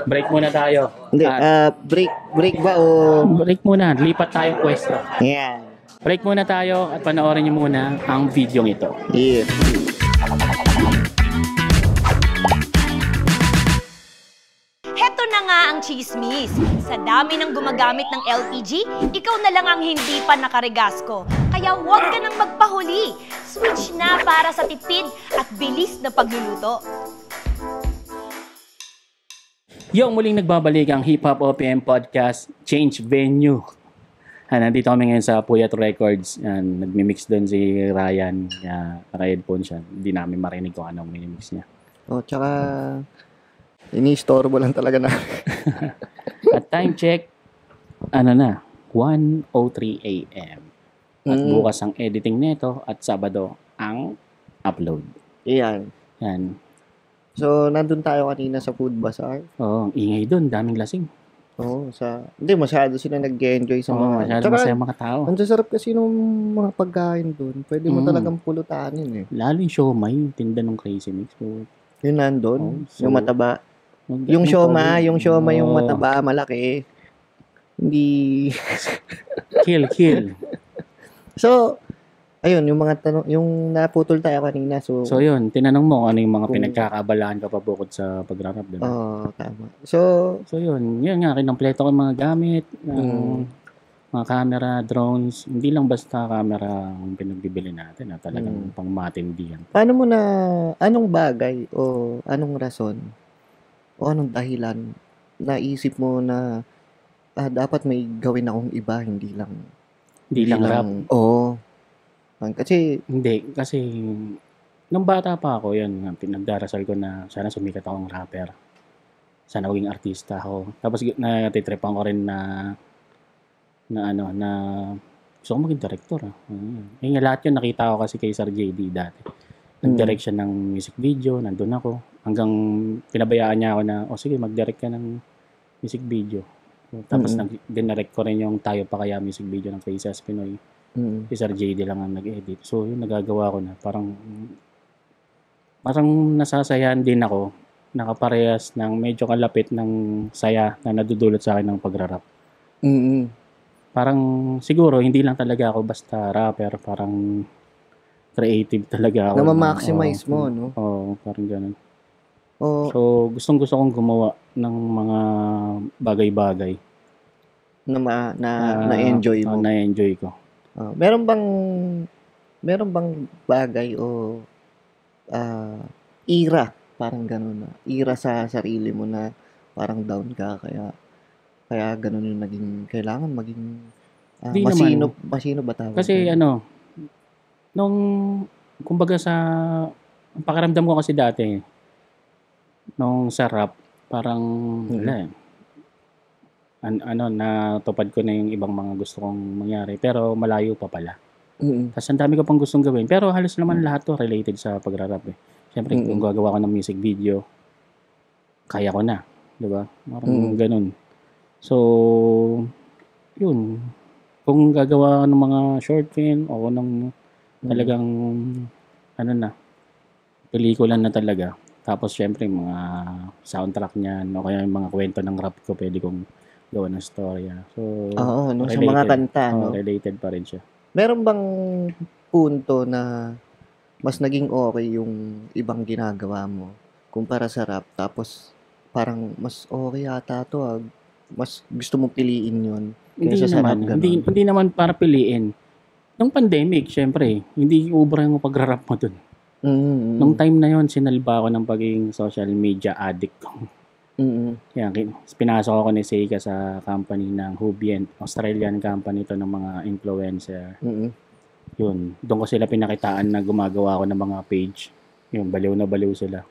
Break muna tayo. Hindi, break ba o... Break muna, lipat tayo pwesto. Yeah. Break muna tayo at panoorin niyo muna ang video ito. Yeah. Heto na nga ang chismis. Sa dami ng gumagamit ng LPG, ikaw na lang ang hindi pa nakaregasko. Kaya huwag ka nang magpahuli. Switch na para sa tipid at bilis na pagluluto. Yung muling nagbabalik ang Hip Hop OPM Podcast, Change Venue. Nandito kami ngayon sa Puyat Records. Nagmimix doon si Ryan. Naka-headphone siya. Hindi namin marinig kung anong minimix niya. Tsaka ini-storbo lang talaga na. At time check, 1:03 a.m. At bukas ang editing nito at Sabado ang upload. Yan. So, nandun tayo kanina sa Food Bazaar. Oo, ingay doon. Daming lasing. Hindi, masyado sila nag-enjoy sa mga... Masyado masaya mga tao. Ang sasarap kasi ng mga pagkain doon. Pwede mo talagang pulutanin eh. Lalo yung siomay, yung tinda ng Crazy Mix. So, yung nandun, yung mataba. Yung siomay yung mataba, malaki. Hindi... Kill. So, ayun, yung mga tanong, yung naputol tayo kanina. So yun, tinanong mo ano yung mga pinagkakabalaan ka pa bukod sa pagrarap, diba? Tama. So yun nga, kinampleto ko yung mga gamit, mga camera, drones, hindi lang basta camera ang pinagbibili natin, talagang pang matindihan. Paano mo na, anong bagay o anong rason o anong dahilan naisip mo na dapat may gawin akong iba, hindi lang rap? Kasi nung bata pa ako, yun, pinagdarasal ko na sana sumikat akong rapper. Sana maging artista ako. Tapos natitripan ko rin na gusto ko maging director. Lahat yun nakita ko kasi kay Sir JD dati. Nag-direct siya ng music video, nandun ako. Hanggang pinabayaan niya ako na, sige, mag-direct ka ng music video. Tapos dinirect ko rin yung Tayo Pa Kaya music video ng Faces Pinoy. Si Sir JD lang ang nag-edit. So, yun, nagagawa ko na. Parang nasasayahan din ako. Nakaparehas ng medyo kalapit ng saya na nadudulot sa akin ng pagrarap. Parang siguro, hindi lang talaga ako basta rapper. Parang creative talaga ako. Na-maximize mo, no? Parang ganun. So, gustong-gusto kong gumawa ng mga bagay-bagay. Na-enjoy mo? Na-enjoy ko. Meron bang bagay o ira, parang gano'n na, ira sa sarili mo na parang down ka, kaya gano'n yung naging, kailangan maging masino ba tawag? Kasi kumbaga ang pakiramdam ko kasi dati, nung sa rap, parang natupad ko na yung ibang mga gusto kong mangyari, pero malayo pa pala. Tapos ang dami ko pang gustong gawin, pero halos naman lahat to related sa pagrarap eh. Siyempre, kung gagawa ko ng music video, kaya ko na, di ba? Parang ganun. So, yun. Kung gagawa ng mga short film o ng talagang pelikula na talaga. Tapos syempre mga soundtrack niyan o kaya yung mga kwento ng rap ko pwede kong gawa ng storya. So, sa mga kanta, related pa rin siya. Meron bang punto na mas naging okay yung ibang ginagawa mo kumpara sa rap, tapos parang mas okay yata to, mas gusto mong piliin yun kaysa sa rap? Hindi naman para piliin. Nung pandemic, syempre, hindi ubra yung pagrarap mo dun. Nung time na yon, sinalba ako ng pagiging social media addict ko. Yan, pinasok ako ni Seika sa company ng Hubient, Australian company to ng mga influencer. Yun, doon ko sila pinakitaan na gumagawa ako ng mga page. Yun, baliw na baliw sila.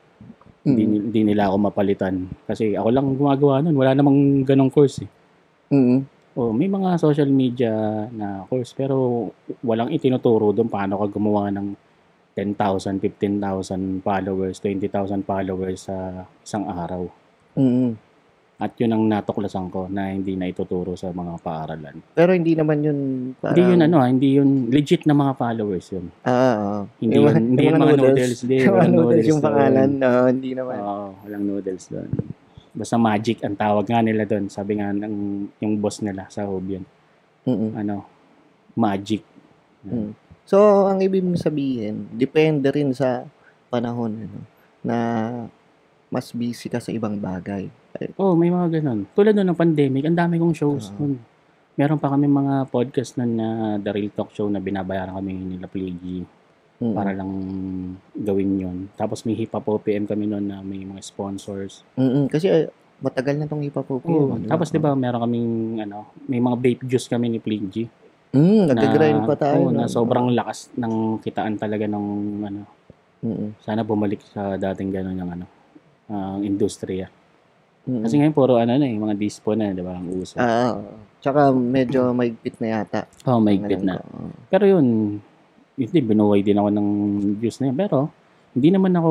Hindi nila ako mapalitan. Kasi ako lang gumagawa nun. Wala namang ganong course eh. Mm. Oh, may mga social media na course pero walang itinuturo doon paano ka gumawa ng 10,000, 15,000 followers, 20,000 followers sa isang araw. Mm. At yun ang natuklasan ko na hindi na ituturo sa mga paaralan. Pero hindi naman yun Hindi yun hindi yun legit na mga followers yun. Hindi yung, yun, hindi yung mga noodles. Hindi, yung walang noodles yung doon. pangalan, hindi naman. Oo, walang noodles doon. Basta magic ang tawag nga nila doon. Sabi nga ng yung boss nila sa Hobian. Magic. So, ang ibig mong sabihin, depende rin sa panahon na mas busy ka sa ibang bagay. May mga ganun. Tulad nun ng pandemic, ang dami kong shows nun. Meron pa kami mga podcast nun na The Real Talk Show na binabayaran kami nila Pligi para lang gawin yun. Tapos may Hip Hop OPM kami nun na may mga sponsors. Kasi matagal na tong Hip Hop OPM. Tapos diba meron kaming may mga vape juice kami ni Pligi. Nag-grind pa tayo. Na sobrang lakas ng kitaan talaga ng sana bumalik sa dating gano'n yung ang industriya. Kasi ngayon puro mga dispo na, di ba, ang uso. Tsaka medyo maigpit na yata. Maigpit na. Pero yun, hindi, binuhay din ako ng juice na yun. Pero, hindi naman ako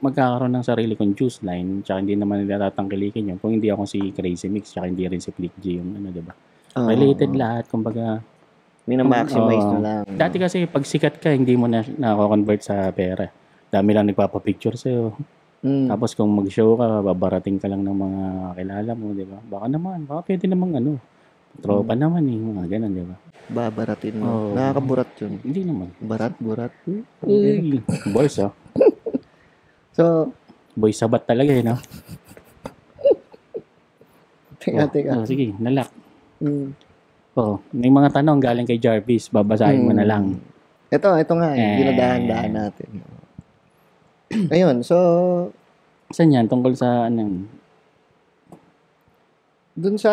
magkakaroon ng sarili kong juice line, tsaka hindi naman nila tatangkilikin yun. Kung hindi ako si Crazy Mix, tsaka hindi rin si Flick G yung di ba? Related lahat, kumbaga. Mina-maximize na lang. Dati kasi, pag sikat ka, hindi mo na nako-convert sa pera. Dami lang nagpapapicture sa'yo. Tapos kung mag-show ka, babarating ka lang ng mga kilala mo, di ba? Baka pwede namang tropa naman mga ganun, di ba? Babaratin mo. Nakakaburat yun. Hindi naman. Burat. Boys, So, boy sabat talaga no? Teka. Sige, nalak. May mga tanong galing kay Jarvis, babasahin mo na lang. Ito nga, dinadahan-dahan natin. Ayun, so... Saan yan? Tungkol sa Dun sa...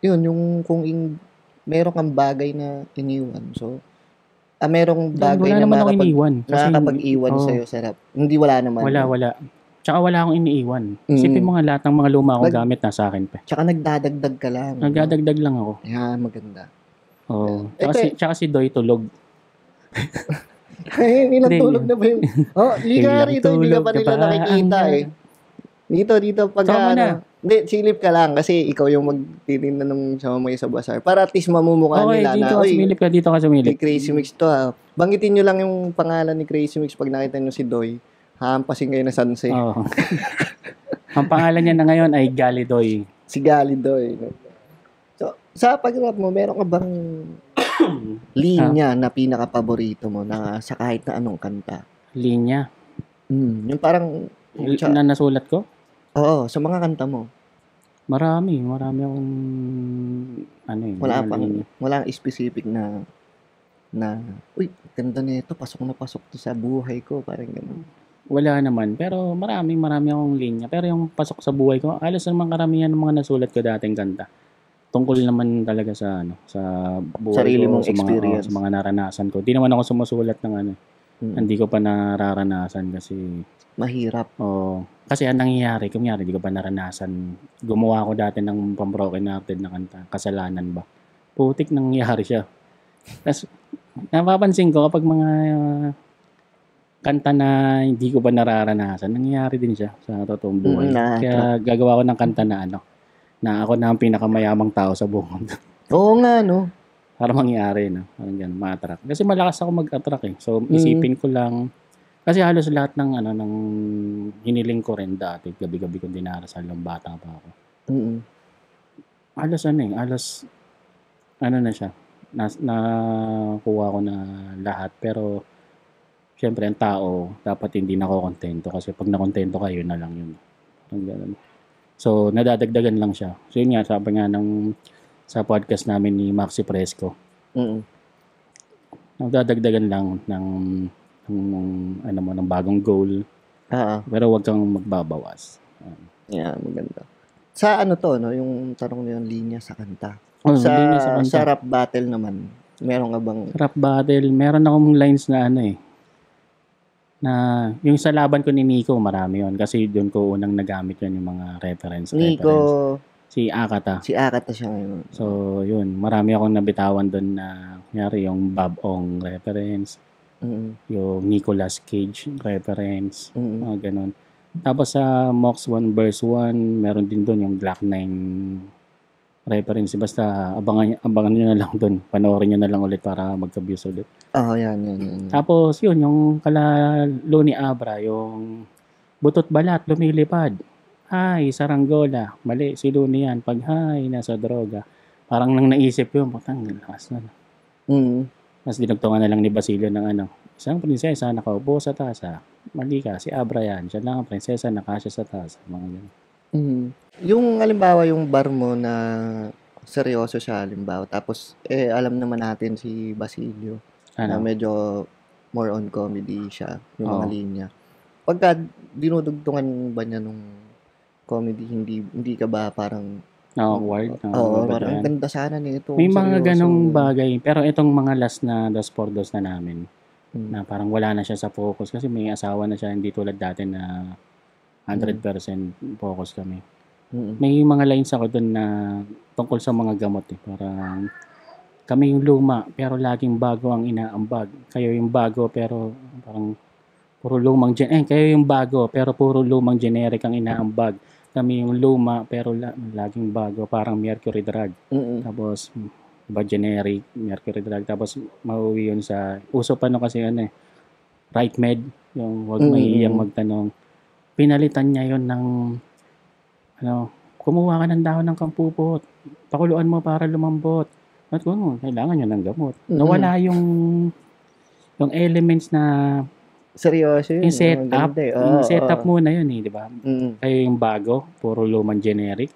Yun, yung kung meron kang bagay na iniwan. So, merong bagay wala naman ako iniwan. Nakakapag-iwan sa'yo sa rap. Hindi, wala naman. Wala. Tsaka wala akong iniiwan. Isipin mo nga lahat ng mga luma akong gamit nasa akin pa. Tsaka nagdadagdag ka lang. Nagdadagdag lang ako. Yan, maganda. Tsaka si Doy tulog. Ay, ilang tulog na ba yung... Liga rito, hindi ka pa nila nakikita Dito, pagka Hindi, silip ka lang kasi ikaw yung magtitinda ng sa bazar. Para at least mamumukha nila na, dito ka sumilip. Ni Crazy Mix to Banggitin nyo lang yung pangalan ni Crazy Mix pag nakita nyo si Doy. Hampasin kayo na Sanse. Ang pangalan niya na ngayon ay Galidoy. Si Galidoy. So, sa pag-rap mo, meron ka bang linya na pinaka-paborito mo na sa kahit na anong kanta? Linya? Yung parang... na nasulat ko? Oo, sa mga kanta mo. Marami akong walang specific na uy, ganda nito, pasok na pasok to sa buhay ko, parang gano'n. Wala naman, pero marami akong linya. Pero yung pasok sa buhay ko, halos naman karamihan ng mga nasulat ko dating kanta. Tungkol naman talaga sa buhay sarili ko, mong experience, sa mga naranasan ko. Di naman ako sumusulat ng hindi ko pa nararanasan kasi mahirap. Kasi ang nangyayari, kunyari, di ko pa naranasan. Gumawa ko dati ng pang-broken hearted na kanta. Kasalanan ba? Putik nangyayari siya. Tapos, napapansin ko kapag mga kanta na hindi ko pa nararanasan, nangyayari din siya sa totoong buhay. Kaya gagawa ko ng kanta na na ako na ang pinakamayamang tao sa buong mundo. Oo nga, no? Para mangyari, no? Parang ganun, ma-attract. Kasi malakas ako mag-attract So, isipin ko lang, kasi halos lahat ng ng hiniling ko rin dati, gabi-gabi kong dinarasal ng bata pa ako. Halos na siya. Nakuha ko na lahat. Pero, syempre, ang tao, dapat hindi nakokontento. Kasi pag nakontento ka, yun na lang yun. So, nadadagdagan lang siya. So, yun nga, sabi nga sa podcast namin ni Maxi Fresco. Nadadagdagan lang ng bagong goal. Pero wag kang magbabawas. Maganda. Sa yung tanong na yung linya sa kanta. Linya sa kanta. Sa rap battle naman, meron ka bang... Rap battle, meron akong lines na na yung sa laban ko ni Nico, marami yun. Kasi doon ko unang nagamit yun yung mga reference. Nico, Si Akata. Si Akata siya ngayon. So, yun. Marami akong nabitawan doon na, kunyari, yung Bob Ong reference, yung Nicolas Cage reference, mga ganun. Tapos sa Mox 1 verse 1, meron din doon yung Black 9 reference. Basta abangan nyo na lang doon. Panoorin nyo na lang ulit para magka-views ulit. Yan. Tapos yun, yung kalalo ni Abra, yung butot balat, lumilipad. Hi, saranggola. Mali, si Looney yan. Pag hi, nasa droga. Parang nang naisip yun, putang, lakas na. Mas dinugtungan na lang ni Basilio ng isang prinsesa nakaupo sa tasa. Mali ka, si Abra yan. Siya lang ang prinsesa nakasya sa tasa. Mga ganun. Yung halimbawa, yung bar mo na seryoso siya, halimbawa. Tapos, alam naman natin si Basilio na medyo more on comedy siya, yung mga linya. Pagka dinudugtungan ba niya nung comedy, hindi ka ba parang awkward? Parang ang ganda sana nito. May mga ganong bagay. Pero itong mga last na Dos por Dos na namin, na parang wala na siya sa focus kasi may asawa na siya, hindi tulad dati na 100% focus kami. May mga lines ako doon na tungkol sa mga gamot. Parang kami yung luma pero laging bago ang inaambag. Kayo yung bago pero parang puro lumang kayo yung bago pero puro lumang generic ang inaambag. Kami yung luma pero laging bago, parang Mercury Drug. Tapos iba generic Mercury Drug. Tapos mauwi yun sa uso pa no kasi right med, yung wag maiyang magtanong. Pinalitan niya yon ng kumuha ka ng dahon ng kampupot, pakuluan mo para lumambot. At kung kailangan nyo ng gamot. Nawala yung elements na seryoso yun. Yung setup. Yung setup muna yun di ba? Kayo yung bago, puro lumang generic.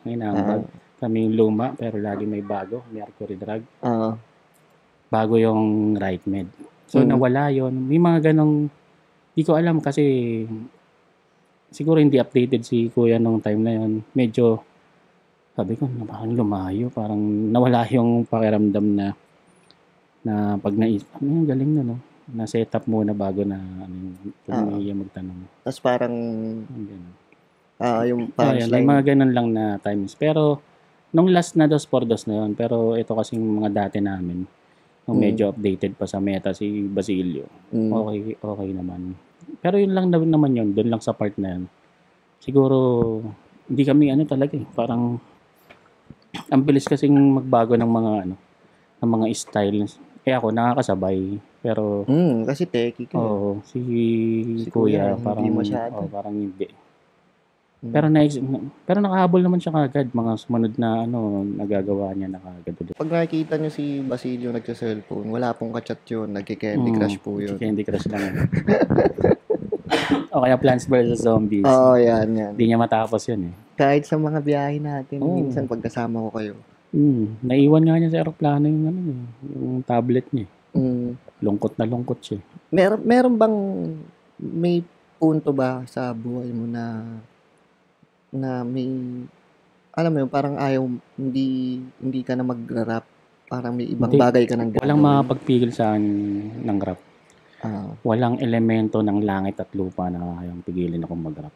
Kami yung luma, pero lagi may bago. Mercury Drug. Bago yung right med. So, nawala yun. May mga ganong, di ko alam kasi, siguro hindi updated si Kuya nung time na yun. Medyo, sabi ko, parang lumayo. Parang nawala yung pakiramdam na pag naisip, galing na, no? Na-set up muna bago na kung may magtanong. Tapos parang yung punchline. May mga ganun lang na times. Pero, nung last na Dos por Dos na yun, pero ito kasing mga dati namin, nung medyo updated pa sa meta si Basilio, okay naman. Pero yun lang naman yun, doon lang sa part na yun. Siguro, hindi kami talaga parang, ang bilis kasing magbago ng mga style. Ako nakakasabay. Pero kasi techie ka. Si Kuya parang hindi masyado. Parang hindi. Pero nakahabol naman siya kagad mga sumunod na nagagawa niya na kagad. Pag nakikita niyo si Basilio nagsa-cellphone, wala pong ka-chat yun, nagki-Candy Crush po yun. Candy Crush lang. O kaya Plants vs Zombies. Yan. Hindi niya matapos yun Kahit sa mga biyahe natin, minsan pagkasama ko kayo. Naiwan nga niya sa aeroplano yung tablet niya. Lungkot na lungkot siya. Meron bang may punto ba sa buhay mo na may alam mo yun, parang ayaw hindi ka na mag-rap, parang may ibang bagay ka nang gagawin? Walang makapagpigil sa akin ng rap. Walang elemento ng langit at lupa na kayang pigilin akong mag-rap.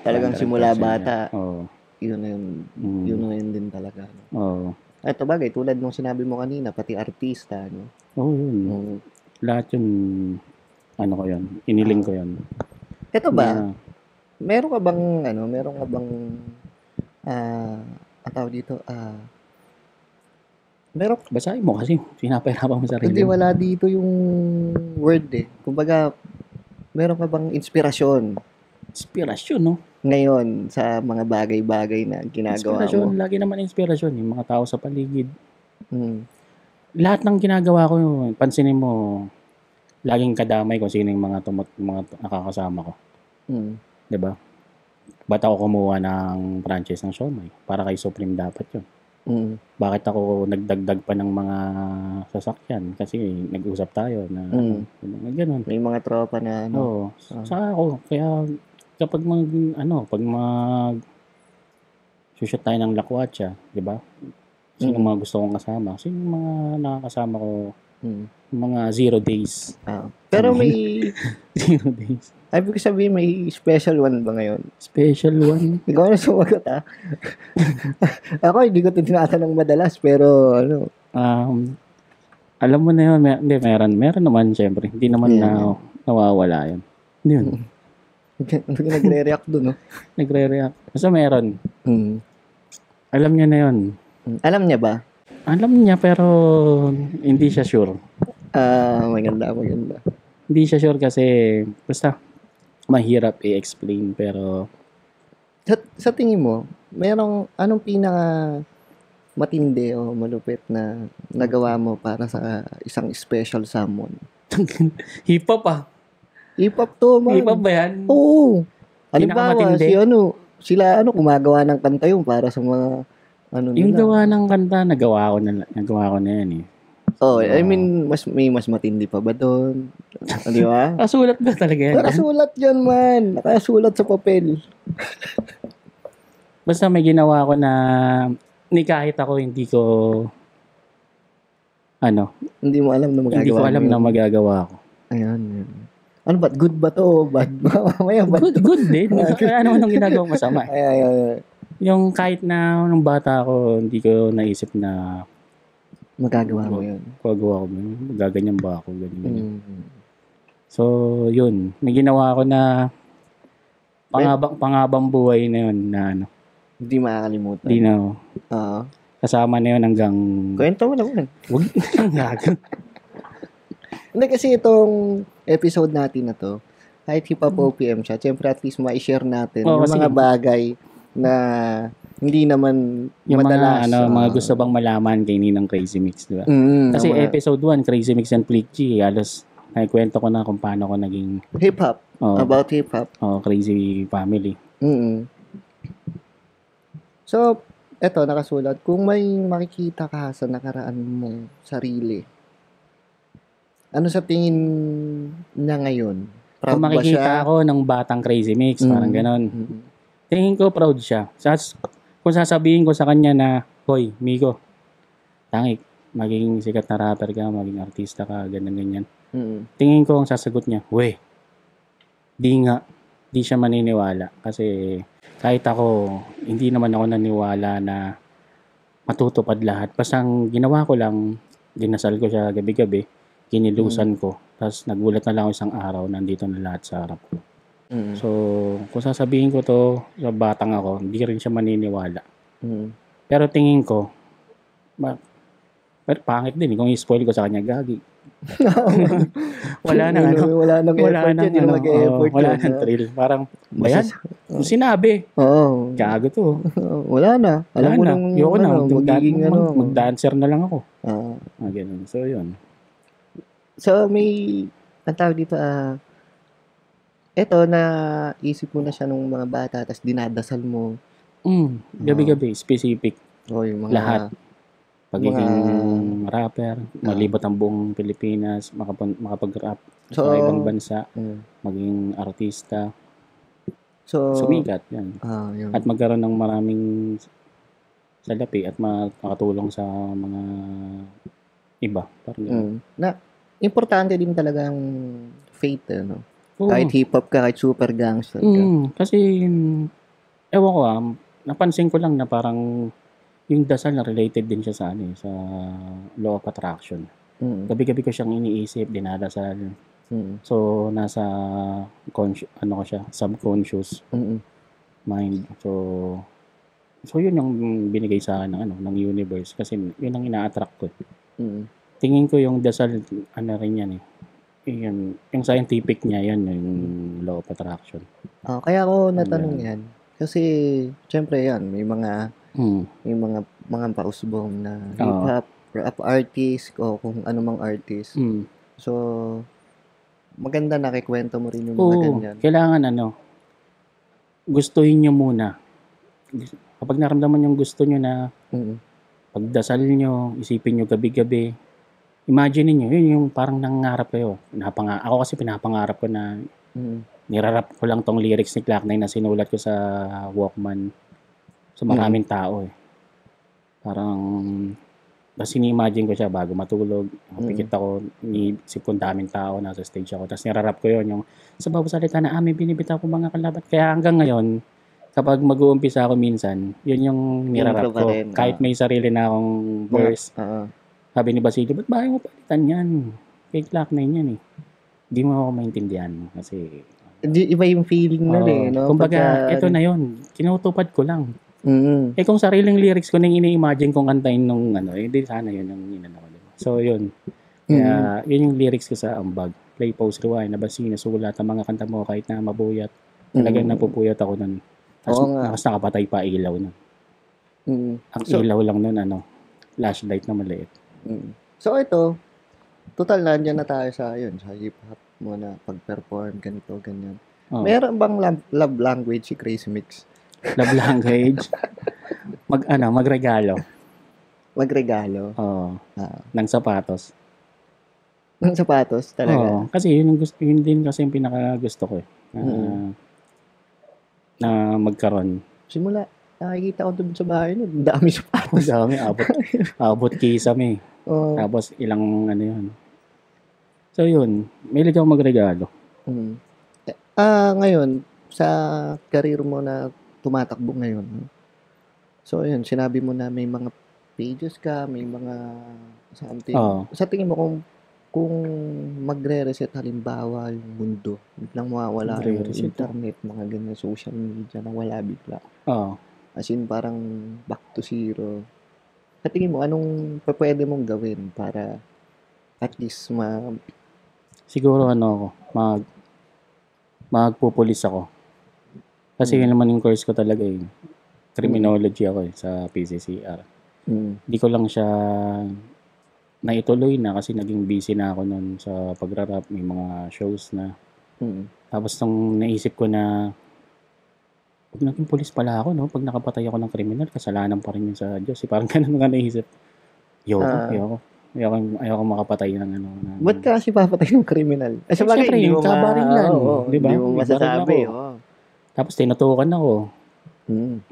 Talagang simula bata. Yun na yun din talaga. Ito bagay, tulad nung sinabi mo kanina, pati artista, yun. Lahat yun, ko yun, iniling ko yun. Ito ba, meron ka bang, tawag dito, meron, basahin mo kasi, pinapahirapan mo sarili. Hindi, wala dito yung word Kumbaga, meron ka bang inspirasyon? Inspirasyon, no? Ngayon, sa mga bagay-bagay na ginagawa inspirasyon, mo. lagi naman inspirasyon. Yung mga tao sa paligid. Lahat ng ginagawa ko, pansinin mo, laging kadamay kung sino yung mga nakakasama ko. Diba? Ba't ako kumuha ng franchise ng Siomai? Para kay Supreme dapat yun. Bakit ako nagdagdag pa ng mga sasakyan? Kasi nag-usap tayo na gano'n. May mga tropa na Saka ako, kaya kapag shoot tayo ng Lakwatsa, di ba? Sino mga gusto kong kasama? Sino mga nakakasama ko? Mga 0 days. Pero may, 0 days. ay, ibig sabihin, may special one ba ngayon? Special one. Ikaw na sumagot, ha? Ako, hindi ko ito tinatanong madalas, pero, ano, Alam mo na yun, hindi, meron naman, syempre. Hindi naman nawawala yun. Hindi yun. nagre-react dun, no? Nagre-react. Basta meron. Mm. Alam niya na yun. Alam niya ba? Alam niya, pero hindi siya sure. Maganda. Hindi siya sure kasi, basta, mahirap i-explain, pero Sa tingin mo, anong pinaka matindi o malupit na nagawa mo para sa isang special someone? hip-hop ah. Hip-hop to, man. Hip-hop ba yan? Oo. Halimbawa, Pinakamatindi. sila gumagawa ng kanta yung para sa mga Yung nila. gawa ng kanta, nagawa ko na yan eh. Oh, I mean, may mas matindi pa ba doon? Di ba? Sulat ba talaga yan? Nakasulat yan, man. Nakasulat sa papel. Basta may ginawa ko na ni kahit ako hindi ko Hindi mo alam na magagawa hindi ko alam mo na yun. magagawa ko. Ayan. Ano ba? Good ba to? Bad ba? Mamaya bad to? Good din. Kaya ano nang ginagawa masama. Ay. Yung kahit na nung bata ako, hindi ko naisip na Magagawa mo yun. gagawa ko. Gaganyan ba ako? Ganyan. Mm. So, yun. May ginawa ko na pangabang buhay na yun na Hindi makakalimutan. Hindi na. Oo. Kasama na yun hanggang Kwento mo naman. Huwag nang Hindi kasi itong episode natin na to, kahit hip-hop OPM siya, syempre at least ma-share natin yung kasi mga bagay na hindi naman yung madalas. mga gusto bang malaman kay Ninang Crazy Mix, di ba? Kasi episode 1, Crazy Mix and Flick G, halos naikwento ko na kung paano ko naging hip-hop. About hip-hop. Crazy family. So, eto, nakasulat. Kung may makikita ka sa nakaraan mong sarili, ano sa tingin niya ngayon? Proud Kung ba makikita siya? ako ng batang Crazy Mix, parang ganon. Tingin ko proud siya. Kung sasabihin ko sa kanya na, hoy, Miko, tangik, maging sikat na rapper ka, maging artista ka, ganyan. Tingin ko ang sasagot niya, we, di siya maniniwala. Kasi kahit ako, hindi naman ako naniwala na matutupad lahat. Basta ang ginawa ko lang, dinasal ko siya gabi-gabi, kinilusan ko, tapos nagulat na lang ako isang araw, nandito na lahat sa harap ko. So, kung sasabihin ko to sa batang ako, hindi rin siya maniniwala. Pero tingin ko, pero pangit din, kung i-spoil ko sa kanya, gagi. Wala nang effort. Wala nang thrill. Parang, bayan, sinabi. Oo. Gago to. Wala na. Alam mo nung yoko na, magiging mag-dancer na lang ako. Ganun. So, yun. So, may, ang tawag dito, eto, na isip mo na siya nung mga bata, tapos dinadasal mo. Gabi-gabi, specific. Yung mga, lahat. Pagiging rapper, malibot ang buong Pilipinas, makapag-rap sa ibang bansa, maging artista. So, sumikat, yan. Yun. At magkaroon ng maraming salapi at makatulong sa mga iba. Parang importante din talaga ang faith, no? Oo. Kahit hip-hop ka, kahit super gangster ka. Kasi, ewan ko napansin ko lang na parang yung dasal na related din siya sa sa law of attraction. Gabi-gabi ko siyang iniisip, dinadasal. So, nasa subconscious mind. So yun yung binigay sa akin ng universe kasi yun ang ina-attract ko. Tingin ko yung dasal, rin yan eh. Yung scientific niya, yan yung law of attraction. Kaya ako natanong yan. Kasi, syempre yan, may mga pausbong na hip-hop, rap artist, o kung anumang artist. So, maganda nakikwento mo rin yung mga ganyan. Kailangan gustuhin nyo muna. Kapag naramdaman yung gusto nyo na pagdasal nyo, isipin nyo gabi-gabi, imagine niyo yun yung parang nangangarap kayo. Ako kasi pinapangarap ko na nirarap ko lang tong lyrics ni Clock9 na sinulat ko sa Walkman sa maraming tao eh. Parang Tapos ini-imagine ko siya bago matulog. Pikit ako, iniisip ko daming tao, nasa stage ako. Tapos nirarap ko yun, yung sa bawat salita na may binibitaw ko mga kalaban. Kaya hanggang ngayon, kapag mag-uumpisa ako minsan, yun yung nirarap ko. Kahit may sarili na akong verse. Sabi ni Basilio, ba't ba mo palitan yan? Kay Clock9 yan eh. Hindi mo ako maintindihan. Kasi iba yung feeling na no? Kumbaga, ito na yun. Kinutupad ko lang. Kung sariling lyrics ko na ini-imagine kong kantahin nung hindi sana yun yung inano ko. Diba? So, yun. Kaya, yun yung lyrics ko sa Ambag. Play, pause, rewind, nabasi, nasulat, ang mga kanta mo kahit na mabuyat. Talagang napupuyat ako nun. Tapos nakapatay pa ilaw nun. Ang ilaw lang nun, flashlight na maliit. So, ito, total nandiyan na tayo sa hip-hop mo na pag-perform, ganito, ganyan. Meron bang love language si Crazy Mix? Love language? Magregalo. Magregalo? Oo. Ng sapatos. Ng sapatos talaga? Oo. Kasi yun din kasi yung pinaka-gusto ko eh. Na magkaroon. Simula, nakikita ko doon sa bahay nun. Dami sapatos. Dami, abot kisame. Tapos ilang yun. So yun, mahilig ako magregalo. Ngayon, sa career mo na tumatakbo ngayon, so yun, sinabi mo na may mga pages ka, may mga something. Sa tingin mo kung magre-reset halimbawa yung mundo, biglang mawawala yung internet, mga ganyan, social media, nawala bigla. As in, parang back to zero. Sa tingin mo, anong pwede mong gawin para at least siguro magpupulis ako. Kasi yun naman yung course ko talaga eh. Criminology ako sa PCCR. Hindi ko lang siya naituloy na kasi naging busy na ako nun sa pagrarap. May mga shows na. Tapos nung naisip ko na pag naging pulis pala ako, pag nakapatay ako ng kriminal, kasalanan pa rin yun sa Diyos. Parang ganun nga naisip. Ayoko makapatay ng Ba't ka kasi papatay ng kriminal? Siyempre, yung kabaring lang. Diba? Hindi mo masasabi. Tapos tinutukan ako.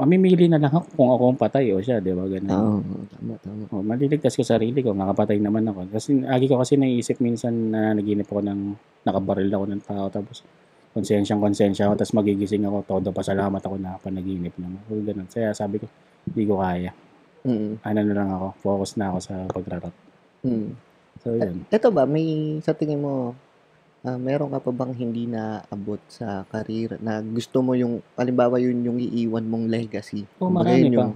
Mamimili na lang ako kung ako ang patay o siya, di ba? Ganun. Tama. Maliligtas ko sarili ko, nakapatay naman ako. Kasi lagi ko kasi naisip minsan na naginip ako nakabaril ako ng tao, tapos konsensya ako, tapos magigising ako, todo pasalamat ako na panaginip naman. Ganun. Kaya sabi ko, hindi ko kaya. Na lang ako, focus na ako sa pagrarap. So, yun. Ito ba, sa tingin mo, meron ka pa bang hindi na abot sa career na gusto mo halimbawa yun yung iiwan mong legacy? Marami pa.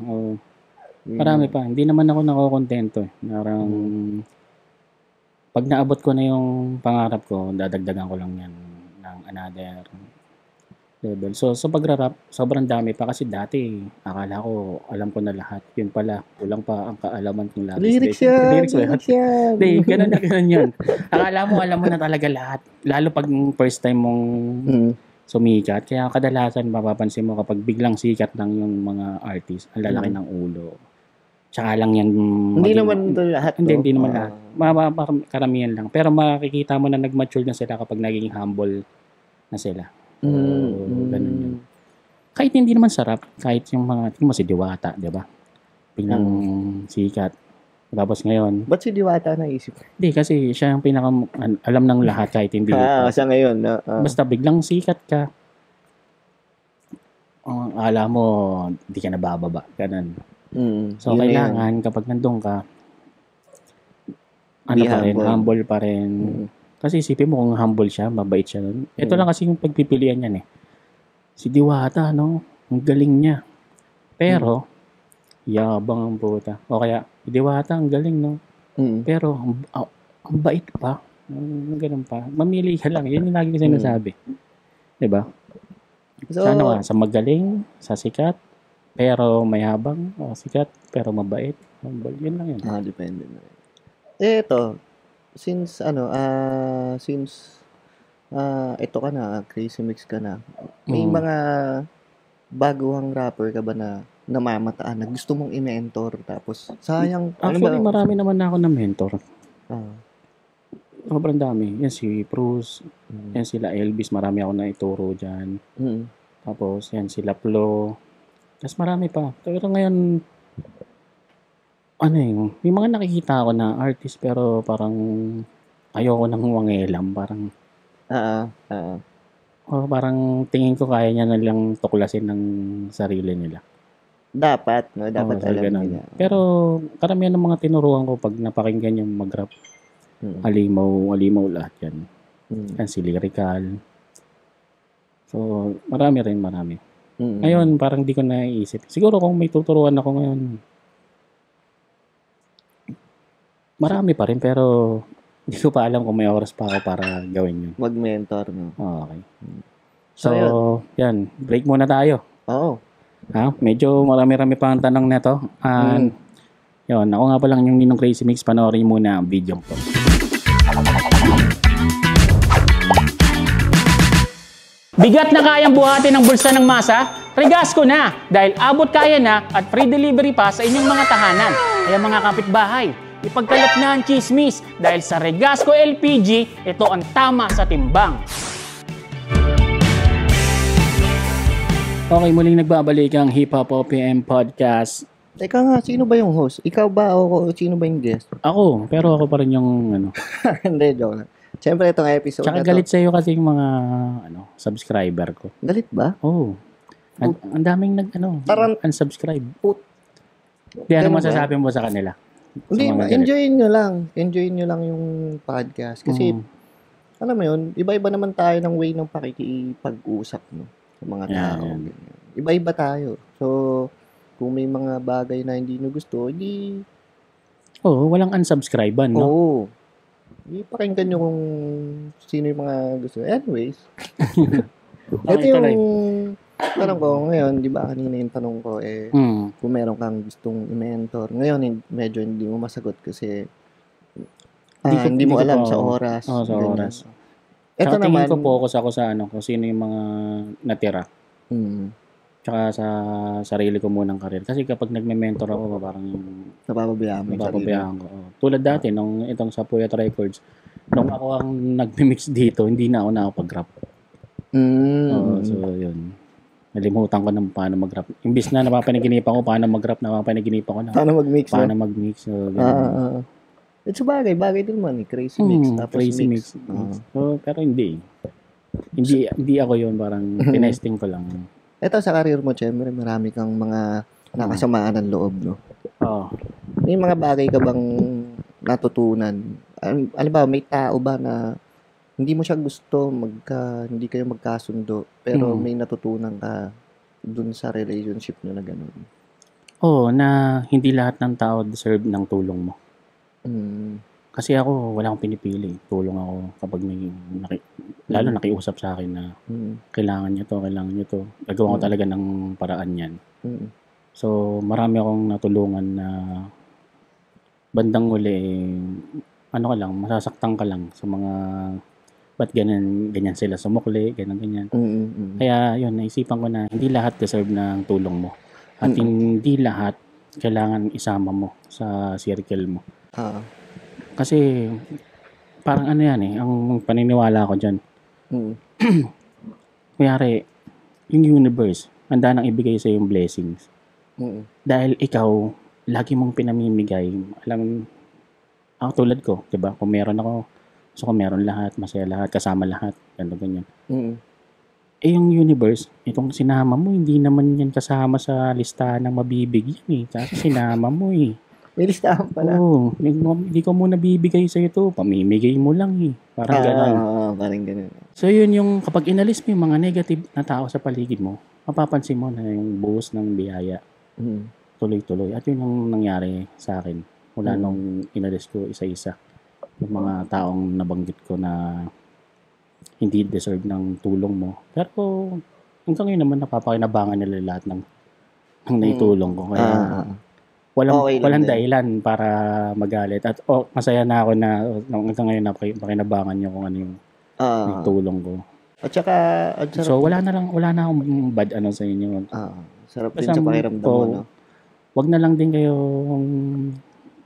Marami pa. Hindi naman ako nakokontento eh. Pag naabot ko na yung pangarap ko, dadagdagan ko lang yan ng another level. So, sa pagrarap, sobrang dami pa kasi dati, akala ko, alam ko na lahat. Yun pala, kulang pa ang kaalaman kong labis. Lyrics yan! Hindi, ganun na ganun yun. Akala mo, alam mo na talaga lahat. Lalo pag first time mong sumikat. Kaya kadalasan, mapapansin mo kapag biglang sikat lang yung mga artist, ang lalaki ng ulo. Tsaka lang yan. Hindi naman ito lahat. Hindi naman lahat. Karamihan lang. Pero makikita mo na nag-mature na sila kapag naging humble na sila. Ganun yun. Kahit hindi naman sarap, kahit yung mga, si Diwata, di ba? Biglang sikat. Tapos ngayon. Ba't si Diwata naisip? Hindi, kasi siya yung alam ng lahat kahit hindi. Sa ngayon. Basta biglang sikat ka. Alam mo, hindi ka nabababa. Ganun. So, kailangan kapag nandun ka, humble pa rin. Kasi isipin mo kung humble siya, mabait siya nun. Ito lang kasi yung pagpipilian niyan eh. Si Diwata, ang galing niya. Pero, yabang ang puta. O kaya, si Diwata, ang galing, Pero, ang bait pa. Ganun pa. Mamili ka lang. Yan yung lagi ko sinasabi. Diba? So, sa magaling, sa sikat, pero mayabang, sikat, pero mabait. Yun lang yun. Depende na. Ito, since ito ka na, Crazy Mix ka na, may mga baguhang rapper ka ba na namamataan na gusto mong i-mentor tapos sayang actually marami naman na ako na mentor. Sobrang dami. Yan si Bruce, yan sila Elvis, marami ako na ituro dyan. Tapos yan sila Flo. Tapos marami pa. Pero ngayon ano may mga nakikita ako na artist pero parang ayoko nang mangialam. Parang, Oo. parang tingin ko kaya niya na lang tuklasin ng sarili nila. Dapat, no? Dapat Oo, so alam ganun. nila. Pero karamihan ng mga tinuruan ko pag napakinggan yung mag-rap, alimaw lahat yan. Yan si Lyrical. So, marami. Ngayon, parang di ko naiisip. Siguro kung may tuturuan ako ngayon, marami pa rin, pero hindi ko pa alam kung may oras pa ako para gawin yun. Mag-mentor, no? Okay. So, yan. Break muna tayo. Oo. Medyo marami pa ang tanong na to. Yun, ako nga pa lang yung Ninong Crazy Mix. Panoorin muna ang video ko. Bigat na kayang buhatin ng bulsa ng masa? Regasco na! Dahil abot kaya na at free delivery pa sa inyong mga tahanan. Kaya mga kapitbahay, ipagkalat na ang chismis dahil sa Regasco LPG, ito ang tama sa timbang. Okay, muling nagbabalik ang Hip Hop OPM Podcast. Teka nga, sino ba yung host? Ikaw ba o sino ba yung guest? Ako, pero ako pa rin yung Hindi, joke lang. Siyempre, itong episode Tsaka galit sa'yo kasi yung mga subscriber ko. Galit ba? Oo. Ang daming unsubscribe. Hindi, ano masasabi mo sa kanila? Hindi, enjoyin nyo lang. Enjoyin nyo lang yung podcast. Kasi, alam mo yun, iba-iba naman tayo ng way ng pakikipag-usap, no? Sa mga tao. Iba-iba tayo. So, kung may mga bagay na hindi nyo gusto, hindi... Oo, walang unsubscribe, no? Oo. Ipakinggan nyo kung sino yung mga gusto. Anyways. Ito yung tanong ko ngayon, di ba kanina yung tanong ko kung meron kang gustong i-mentor. Ngayon, medyo hindi mo masagot kasi hindi mo alam sa oras. Oo, sa oras. Ito naman, tingin ko focus ako sa kung sino yung mga natira. Tsaka sa sarili ko munang karir. Kasi kapag nagme-mentor ako, parang napapabayaan ko. Tulad dati, nung itong sa Puyat Records, nung ako ang nagme-mix dito, hindi na ako nakapag-rap. So, yun. Nalimutan ko ng paano mag-rap. Imbis na napapanaginipan ko paano mag-rap, napapanaginipan ko na paano mag-mix. Paano mag-mix. So, It's bagay din man. Crazy mix. Tapos crazy mix. So, pero hindi ako yun. Parang tinesting ko lang. Ito sa career mo, syempre, marami kang mga nakasamaan ng loob, no? Oo. May mga bagay ka bang natutunan? Alam ba, may tao ba na hindi mo siya gusto, hindi kayo magkasundo, pero may natutunan ka dun sa relationship nyo na gano'n? Oo, na hindi lahat ng tao deserve ng tulong mo. Kasi ako, wala akong pinipili. Tulong ako kapag may lalo nakiusap sa akin na kailangan nyo to. Nagawa ko talaga ng paraan yan. So, marami akong natulungan na bandang uli, masasaktan ka lang sa mga ba't ganyan sila sumukli, ganyan. Kaya yun, naisipan ko na hindi lahat deserve ng tulong mo. At hindi lahat kailangan isama mo sa circle mo. Kasi parang ang paniniwala ko dyan. Kuyari, yung universe, handa nang ibigay sa yung blessings. Dahil ikaw, lagi mong pinamimigay. Ako tulad ko, diba? Kung meron ako, so kung meron lahat, masaya lahat, kasama lahat, ganyan. Yung universe, itong sinama mo, hindi naman yan kasama sa listahan ng mabibigyan Kasi sinama mo May listahan pala. Oo. Hindi ko muna bibigay sa ito. Pamimigay mo lang Parang gano'n. Parang gano'n. So yun yung kapag inalis mo yung mga negative na tao sa paligid mo, mapapansin mo na yung buhos ng biyaya. Tuloy-tuloy. At yun yung nangyari sa akin. Mula nung inalis ko isa-isa. Yung mga taong nabanggit ko na hindi deserve ng tulong mo. Pero hanggang ngayon naman napapakinabangan nila lahat ng naitulong ko. Kaya walang dahilan para magalit. At masaya na ako na hanggang ngayon napakinabangan nyo kung ano yung tulong ko. At saka so wala na akong bad sa inyo. Sarap din sa pakiramdam mo, no? Wag na lang din kayo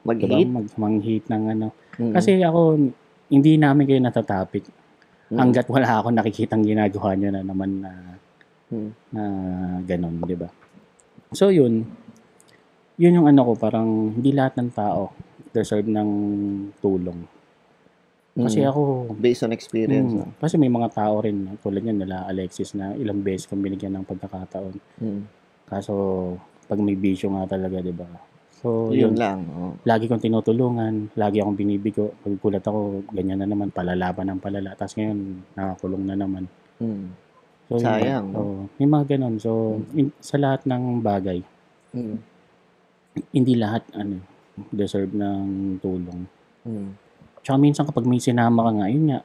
mag-hate? Mag-hate ng Kasi ako, hindi namin kayo natatapik. Hanggat wala ako nakikitang ginagawa nyo na naman na gano'n, di ba? So yun yun yung ano ko, parang hindi lahat ng tao deserve ng tulong. Kasi ako, based on experience. kasi may mga tao rin, tulad yan nila Alexis na ilang beses kong binigyan ng pagkakataon. Kaso, pag may bisyo nga talaga, di ba? So, yun lang. Lagi kong tinutulungan, lagi akong binibigo. Pag gulat ako, ganyan na naman, palalaban ng palala. Tapos ngayon, nakakulong na naman. So, sayang. May mga ganon. So, sa lahat ng bagay, hindi lahat deserve ng tulong. Tsaka minsan kapag may sinama ka nga, yun nga,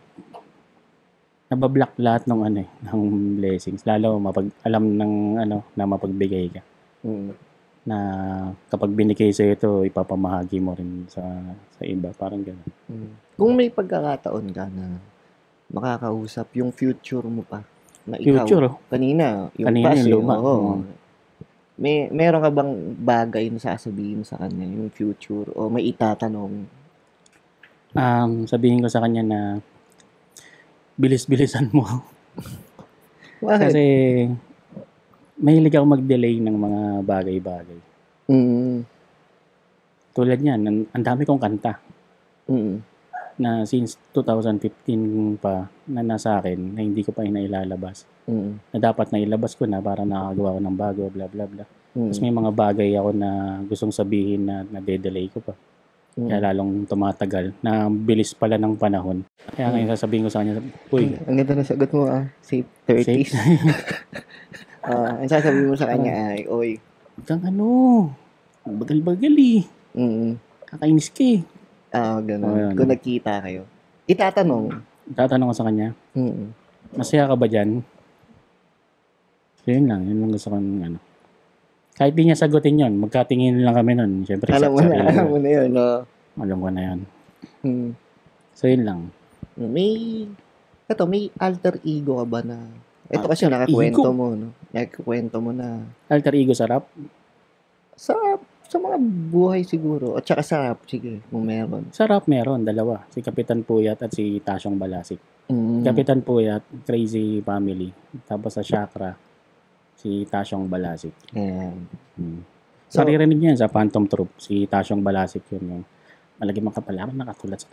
nabablock lahat ng ng blessings. Lalo alam ng na mapagbigay ka. Na kapag binigay sa ito, ipapamahagi mo rin sa iba. Parang gano'n. Kung may pagkakataon ka na makakausap yung future mo pa, na future, ikaw, kanina yung luma. Meron ka bang bagay na sasabihin sa kanya, yung future, o may itatanong? Sabihin ko sa kanya na bilis-bilisan mo. Kasi mahilig ako mag-delay ng mga bagay-bagay. Tulad niyan, ang dami kong kanta. Na since 2015 pa na nasa akin na hindi ko pa inailalabas. Na dapat na ilabas ko na para nakagawa ko ng bago, bla bla bla. Tapos may mga bagay ako na gustong sabihin na nade-delay ko pa. Kaya lalong tumatagal na bilis pala ng panahon. Kaya ngayon sasabihin ko sa kanya, uy. Ang ganda na sagot mo say 30s. Ang sasabihin mo sa kanya ay, oy. Kang bagal-bagal eh. Kakainis ka eh. Ganun. Kung nagkita kayo. Itatanong ko sa kanya. Masaya ka ba dyan? So yun lang gusto kong Kahit di niya sagutin yun, magkatingin lang kami nun. Siyempre, alam mo na yun, no? Alam ko na yun. So yun lang. May alter ego ka ba na? Ito kasi nakakwento mo, no? Nakakwento mo na. Alter ego sa rap? Sa mga buhay siguro. At saka sa rap, sige, kung meron. Sa rap meron, dalawa. Si Kapitan Puyat at si Tasyong Balasik. Kapitan Puyat, Crazy Family. Tapos sa Chakra, si Tasyong Balasik. So, maririnig niyan sa Phantom Troop. Si Tasyong Balasik yun. Yung malagi mga kapalaran nakatulad sa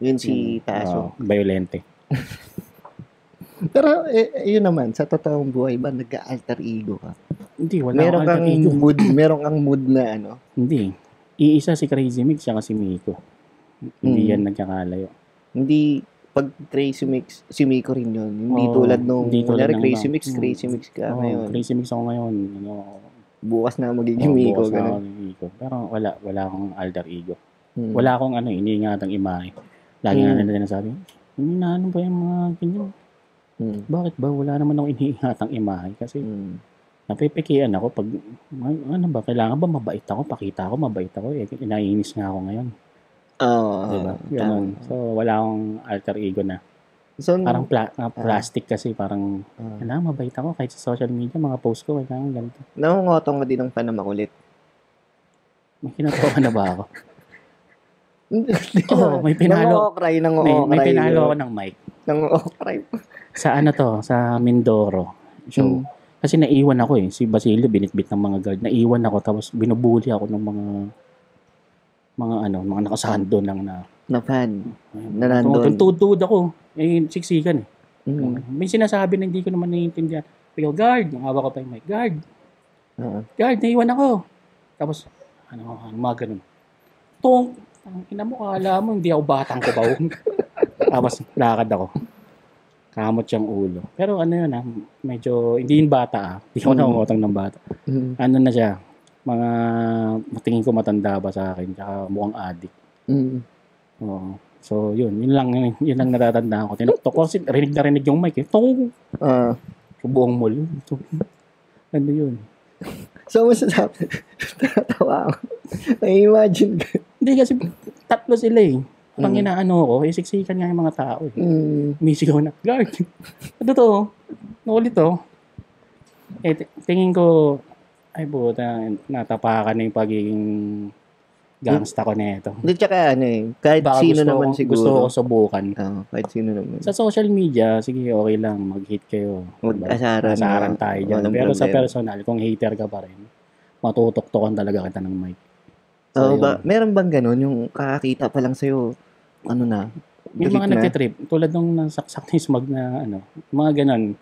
yun si Tasyo. Violente. Pero yun naman, sa totoong buhay ba nag-alter ego ka? Hindi, wala akong alter ego. Meron kang mood na Hindi. Iisa si Crazy Mix siya si Miko. Hindi yan nagkakalayo. Hindi, pag Crazy Mix, si Miko rin yun. Hindi tulad nung, Crazy Mix ka ngayon. Crazy Mix ako ngayon. Bukas na magiging Miko. Bukas na Miko. Pero wala akong alter ego. Wala akong iniingatang imahe. Lagi nga nila sabi, ano ba yung mga ganyan? Bakit ba? Wala naman ako iniingatang imahe. Kasi napipikian ako pag, kailangan ba mabait ako? Pakita ako, mabait ako. Inainis nga ako ngayon. Diba? Ganun. So, wala akong alter ego na. So, parang plastic kasi, parang, mabait ako. Kahit sa social media, mga post ko, kailangan ganito. Nangungotong mo din ng panamakulit. May kinatawa na ba ako? May pinalo. May pinalo ako ng mic. Nang-okray. Sa sa Mindoro. So, kasi naiwan ako si Basilio, binitbit ng mga guard. Naiwan ako, tapos binubuli ako ng mga nakasahan doon lang na fan. Na nandun. Tutud ako. Siksikan eh. May sinasabi na hindi ko naman naiintindihan. Pero guard, hawa ko pa yung mic. Guard. Guard, naiwan ako. Tapos, mga ganun. Ina mo, kala mo, hindi ako batang kubaw. Tapos, lakad ako. Kamot siyang ulo. Pero medyo, hindi yung bata Hindi ako nakungotang ng bata. Na siya, mga tingin ko matanda ba sa akin, tsaka mukhang addict. So yun lang natatandaan ko. Tinuktok ko kasi rinig yung mic sa buong mall. Ano yun? So masasabi, tatawa ako. I-imagine ko. Hindi kasi tatlo sila Pang inaano ko, siksikan nga yung mga tao Misigaw na, guard. Ano to? Nulit to. Tingin ko, ay buta, natapakan na yung pagiging gangsta ko na ito. Hindi, tsaka kahit baka sino naman siguro. Gusto ko subukan. Kahit sino naman. Sa social media, sige, okay lang, mag-hit kayo. Mag-asaran tayo dyan. Pero sa personal, kung hater ka pa rin, matutoktokan talaga kita ng mic. So, meron bang ganun? Yung kakakita pa lang sa'yo, ano na? Yung mga nagtitrip, tulad nung nasaksak ni Smug na mga ganon.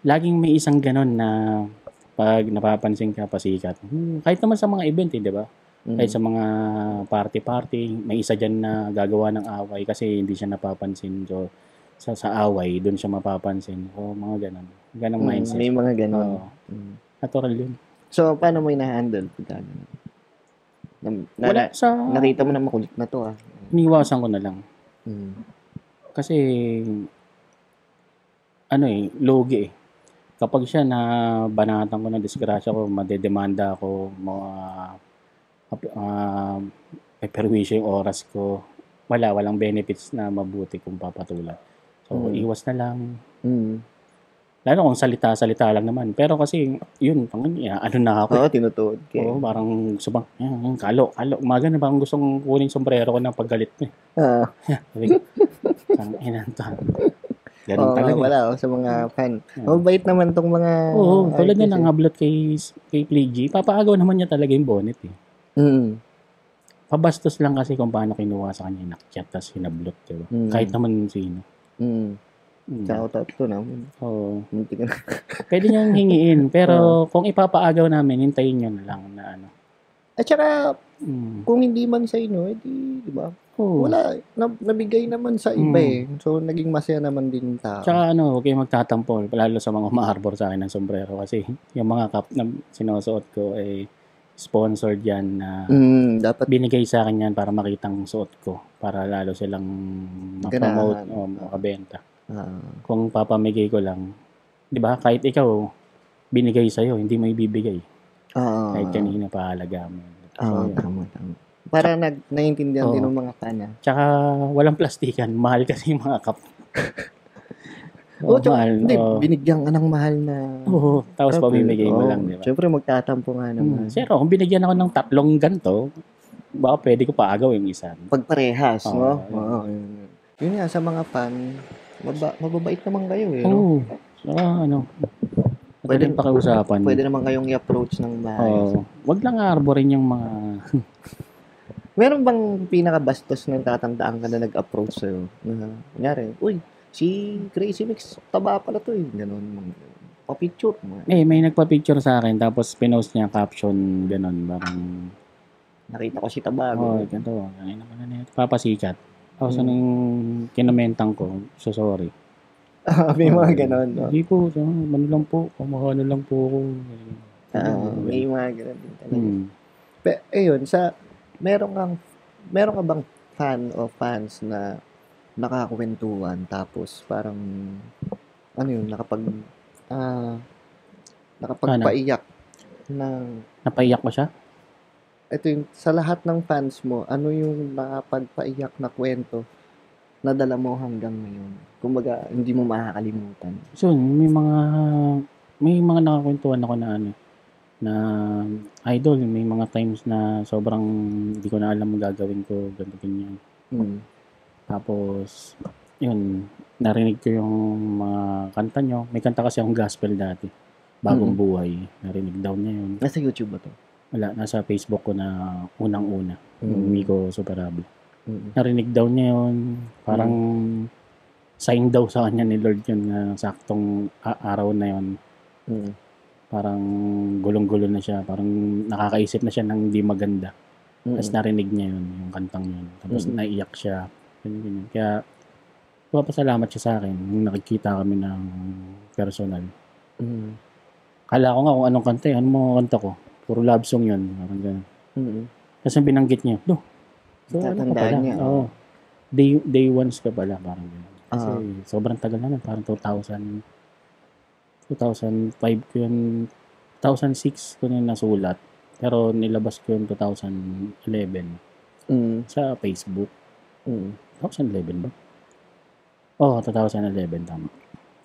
Laging may isang ganon na pag napapansin ka, pasikat. Kahit naman sa mga event, di ba? Kahit sa mga party-party, may isa dyan na gagawa ng away kasi hindi siya napapansin. So, sa away, doon siya mapapansin. O, mga ganon. Ganong mindset. May mga ganon. Natural yun. So, paano mo ina-handle? Nakita mo na makulit na to, iniwasan ko na lang. Kasi, logi eh. Kapag siya na banatan ko ng disgrasya ko, madedemanda ako, perwisyo yung oras ko, walang benefits na mabuti kung papatulan. So, iwas na lang. Lalo kung salita-salita lang naman. Pero kasi, yun, ano na ako. Oo, tinutuod ka. Oo, parang subang, kalo. Umaga na parang gustong kunin sombrero ko ng paggalit mo. Ganun talaga. Wala, sa mga fan. Mabait naman tong mga... Oo, tulad na nangablot kay Plagy. Papaagaw naman niya talaga yung bonnet eh. Pabastos lang kasi kung paano kinuha sa kanya yung nakchat tapos hinablot, diba? Kahit naman sino. Shoutout to naman. Oo. Pwede niyong hingiin. Pero kung ipapaagaw namin, hintayin niyo na lang na At saka, kung hindi man sa inyo, edi, di ba? Wala, nabigay naman sa iba eh. So, naging masaya naman din yung tao. Tsaka huwag kayong magtatampol, lalo sa mga umaharbor sa akin ng sombrero. Kasi yung mga cup na sinusuot ko ay sponsored yan na dapat binigay sa akin yan para makitang suot ko. Para lalo silang ma-promote o makabenta. Kung papamigay ko lang, di ba, kahit ikaw, binigay sa'yo, hindi mo ibibigay. Kahit kanina paalaga mo. So, tama. Para naiintindihan din ng mga fan. Tsaka walang plastikan, mahal kasi yung mga cup. Mahal. Hindi, binigyan ka ng mahal na... Tapos pamimigay mo lang, di ba? Siyempre magtatampo nga naman. Sir, kung binigyan ako ng 3 ganito, baka pwede ko paagaw yung isa. Pagparehas, no? Yun nga, sa mga fan, mababait naman kayo eh. Pwede pakiusapan. Pwede naman kayong i-approach ng maayos. Wag lang arborin yung mga... Meron bang pinakabastos na tatandaan ka na nag-approach sa'yo? Kunyari, uy, si Crazy Mix, taba pala to eh. Ganon. Pa-picture mo. May nagpa-picture sa akin, tapos pinost niya caption, ganon. Parang... Nakita ko si Tabago. Ganito. Papasikat. Tapos anong kinomentang ko, so sorry. May mga ganon, no? Hindi po, kumahano lang po ako. May mga ganon din talaga. Ayun, meron ka bang fan o fans na nakakwentuhan tapos parang nakapagpaiyak napaiyak mo siya? Ito yung sa lahat ng fans mo, ano yung nakapagpaiyak na kwento na dala mo hanggang ngayon? Kumbaga, hindi mo makakalimutan. So, may mga nakakwentuhan ako na idol, may mga times na sobrang hindi ko na alam gagawin ko, ganyan. Tapos, yun, narinig ko yung mga kanta nyo. May kanta kasi akong gospel dati, Bagong Buhay. Narinig daw niya yun. Nasa YouTube ba to? Wala, nasa Facebook ko na unang-una. Yung Miko Superable. Narinig daw niya yun. Parang sign daw sa kanya ni Lord yun na saktong araw na yun. Parang gulong-gulo na siya. Parang nakakaisip na siya ng hindi maganda. Tapos narinig niya yun, yung kantang yun. Tapos naiyak siya. Ganyan. Kaya, papasalamat siya sa akin nung nakikita kami ng personal. Kala ko nga kung anong kanta ano mga kanta ko. Puro love song yun. Parang gano'n. Kasi binanggit niya, so ano ka pala? Niya. Day ones ka pala. Parang gano'n. Kasi sobrang tagal na parang 2005 ko yun, 2006 ko yun nasulat. Pero nilabas ko yun 2011 sa Facebook. 2011 ba? 2011 tama.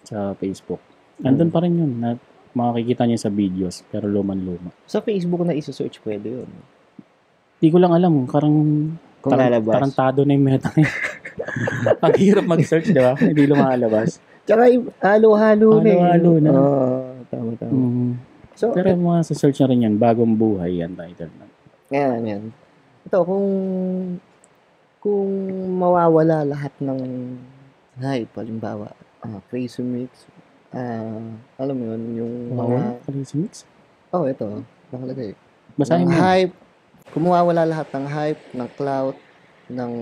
Sa Facebook. Nandun pa rin yun. Makikita niyo sa videos, pero luman-luma. Sa Facebook na isa-search pwede yun. Di ko lang alam. Kung lalabas. Tarantado na yung meta. Ang hirap mag-search, di ba? Hindi lumalabas. Tsaka halo-halo na. Halo-halo na. Tama. So, Pero mga sa search na rin yan, bagong buhay yan title na. yan. Ito, kung mawawala lahat ng hype, halimbawa, Crazy Mix, alam mo yun, yung Wala, Crazy Mix? ito, nakalagay. Basahin Ng mo. hype, kung mawawala lahat ng hype, ng clout, ng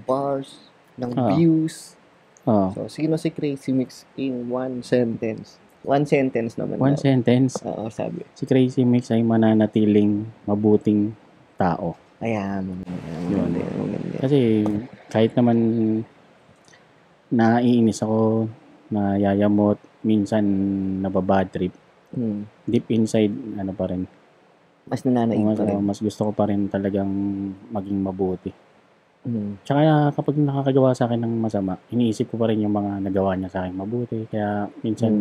bars, ng views. Oh. So, sino si Crazy Mix in one sentence? One sentence naman One daw. sentence. Oo, sabi. Si Crazy Mix ay mananatiling mabuting tao. Ayan. Kasi kahit naman naiinis ako, nayayamot, minsan nababad trip, deep inside, ano pa rin. Mas nananaig pa rin. Mas gusto ko pa rin talagang maging mabuti. Tsaka kapag nakakagawa sa akin ng masama, iniisip ko pa rin yung mga nagawa niya sa akin mabuti. Kaya minsan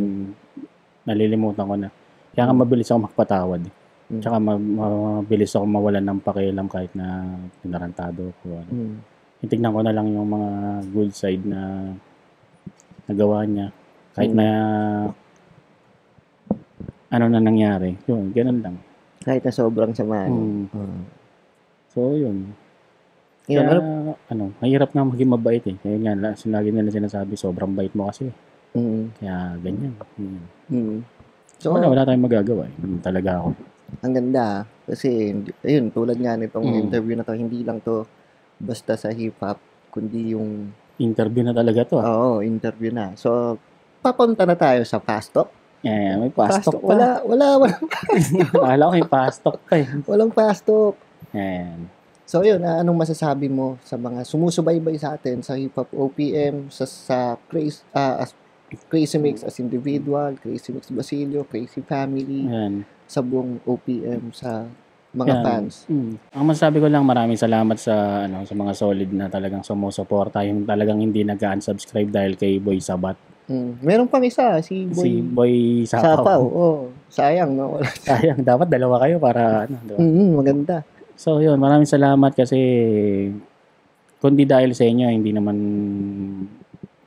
nalilimutan ko na. Kaya nga mabilis ako magpatawad. Tsaka mabilis ako mawalan ng pakialam kahit na pinarantado ko. Itignan ko na lang yung mga good side na nagawa niya. Kahit na ano na nangyari. Yun, ganun lang. Kahit na sobrang sama. So, yun. Kaya, mahirap nga maging mabait eh. Kaya nga, lagi nila sinasabi, sobrang bait mo kasi. Kaya, ganyan. So, wala tayong magagawa eh. Talaga ako. Ang ganda. Kasi, ayun, tulad nga nitong interview na to, hindi lang to basta sa hip-hop, kundi yung... Interview na talaga to. Oo, interview na. So, papunta na tayo sa fast talk. May fast talk pa. Wala. Akala ko may fast talk pa eh. Walang fast talk. Ayan. So yun, anong masasabi mo sa mga sumusubaybay sa atin sa Hip Hop OPM, sa Crazy Mix as individual, Crazy Mix Basilio, Crazy Family, Ayan. sa buong OPM, sa mga fans? Ang masasabi ko lang, maraming salamat sa mga solid na talagang sumusuporta, yung talagang hindi nag-unsubscribe dahil kay Boy Sabat. Meron pang isa, si Boy Sapaw. Sayang, no? Sayang, dapat dalawa kayo para diba? Maganda. So yun, maraming salamat kasi kundi dahil sa inyo, hindi naman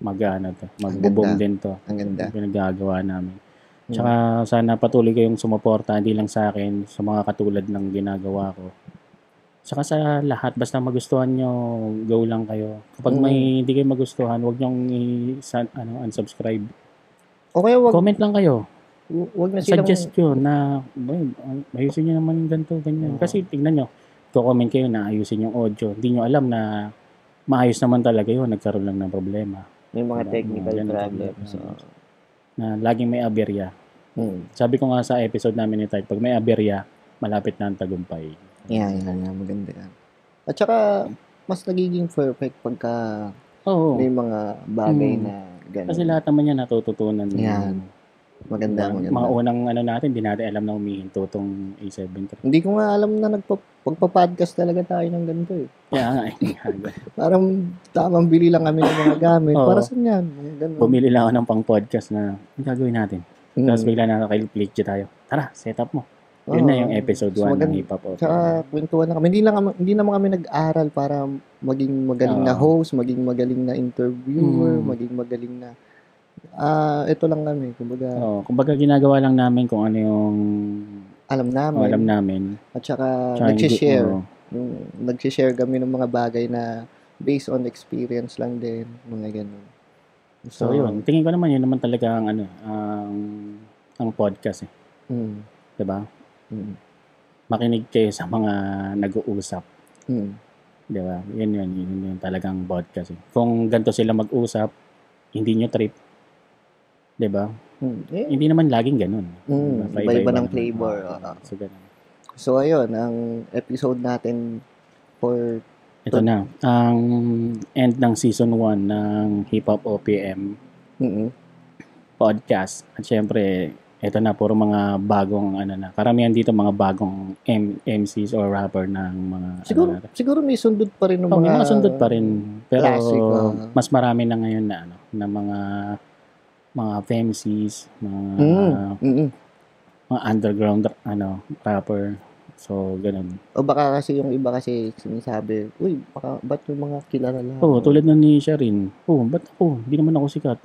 mag-boom din to. Ang ganda. Yung pinagagawa namin. Tsaka sana patuloy kayong sumuporta, hindi lang sa akin, sa mga katulad ng ginagawa ko. Tsaka sa lahat, basta magustuhan nyo, go lang kayo. Kapag may hindi kayo magustuhan, huwag nyong unsubscribe. O kaya comment lang kayo. Wag na silang... Suggest yun na, ayusin nyo naman yung ganito, ganyan. Kasi tingnan nyo, comment kayo na ayusin yung audio. Hindi nyo alam na maayos naman talaga yun, nagkaroon lang ng problema. May mga technical problems. Na laging may aberya. Sabi ko nga sa episode namin ni Tite, pag may aberya, malapit na ang tagumpay. Yan, maganda yan. At saka, mas nagiging perfect pagka may mga bagay na gano'n. Kasi lahat naman yan natututunan. Yan. Maganda. Mga unang natin, di natin alam na humihinto tong A7. Hindi ko nga alam na pagpa-podcast talaga tayo ng ganito eh. Kaya nga Parang tamang bili lang kami ng mga gamit. Para saan yan? Bumili lang ako ng pang-podcast na ang gagawin natin. Tapos bigla na naka-click tayo. Tara, set up mo. Yun na yung episode 1 ng Hip Hop. Tsaka kwentuhan na kami. Hindi naman kami nag-aral para maging magaling na host, maging magaling na interviewer, maging magaling na ito lang kami, kumbaga ginagawa lang namin kung ano yung alam namin. At saka nag-share kami ng mga bagay na based on experience lang din, mga ganun. So yun, tingin ko naman yun naman talaga ang podcast eh. 'Di ba? Makinig kayo sa mga nag-uusap. 'Di ba? Yun talagang podcast eh. Kung ganito sila mag-usap, hindi nyo trip. 'Di ba? Hindi naman laging ganoon. Iba-iba ng flavor. So ayun, ang episode natin for ito na, ang end ng season 1 ng Hip Hop OPM podcast. At syempre, ito na puro mga bagong karamihan dito mga bagong MCs or rapper ng mga siguro may sundot pa rin ng mga sundot pa rin. Pero classic, mas marami na ngayon na mga MCs, mga underground rapper. So, ganun. O baka kasi yung iba kasi sinasabi, uy, ba't yung mga kilala lang? Tulad na ni Sharin. Ba't ako? Hindi naman ako sikat.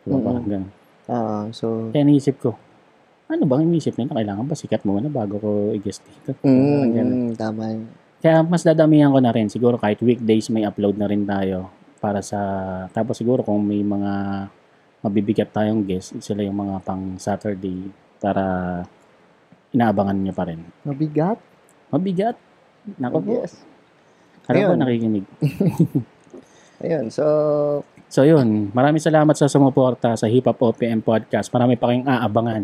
Diba, parang ganun. So, kaya naisip ko, ano bang inisip nila? Kailangan ba sikat muna bago ko i-guest dito? Tama yun. Kaya mas dadamihan ko na rin. Siguro kahit weekdays may upload na rin tayo para sa... Tapos siguro kung may mga mabibigat tayong guest, sila yung mga pang Saturday para inaabangan nyo pa rin. Mabigat? Mabigat? Nako po. Yes. Ano ba nakikinig? Ayun, So yun, maraming salamat sa sumuporta sa Hip Hop OPM Podcast. Marami pa kayong aabangan.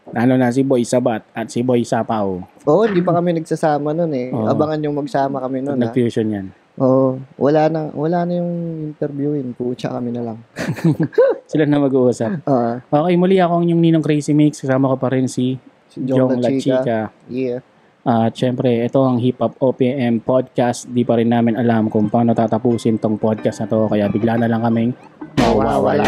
Lalo na si Boy Sabat at si Boy Sapaw. Hindi pa kami nagsasama nun eh. Abangan yung magsama kami nun. Nag-fusion yan. Wala na yung interviewin. Pucha kami na lang. Sila na mag-uusap. Okay, muli ako ang inyong Ninong Crazy Mix. Kasama ko pa rin si Jong La Chica. Yeah. At syempre, ito ang Hip Hop OPM Podcast. Di pa rin namin alam kung paano tatapusin tong podcast na to. Kaya bigla na lang kaming mawawala.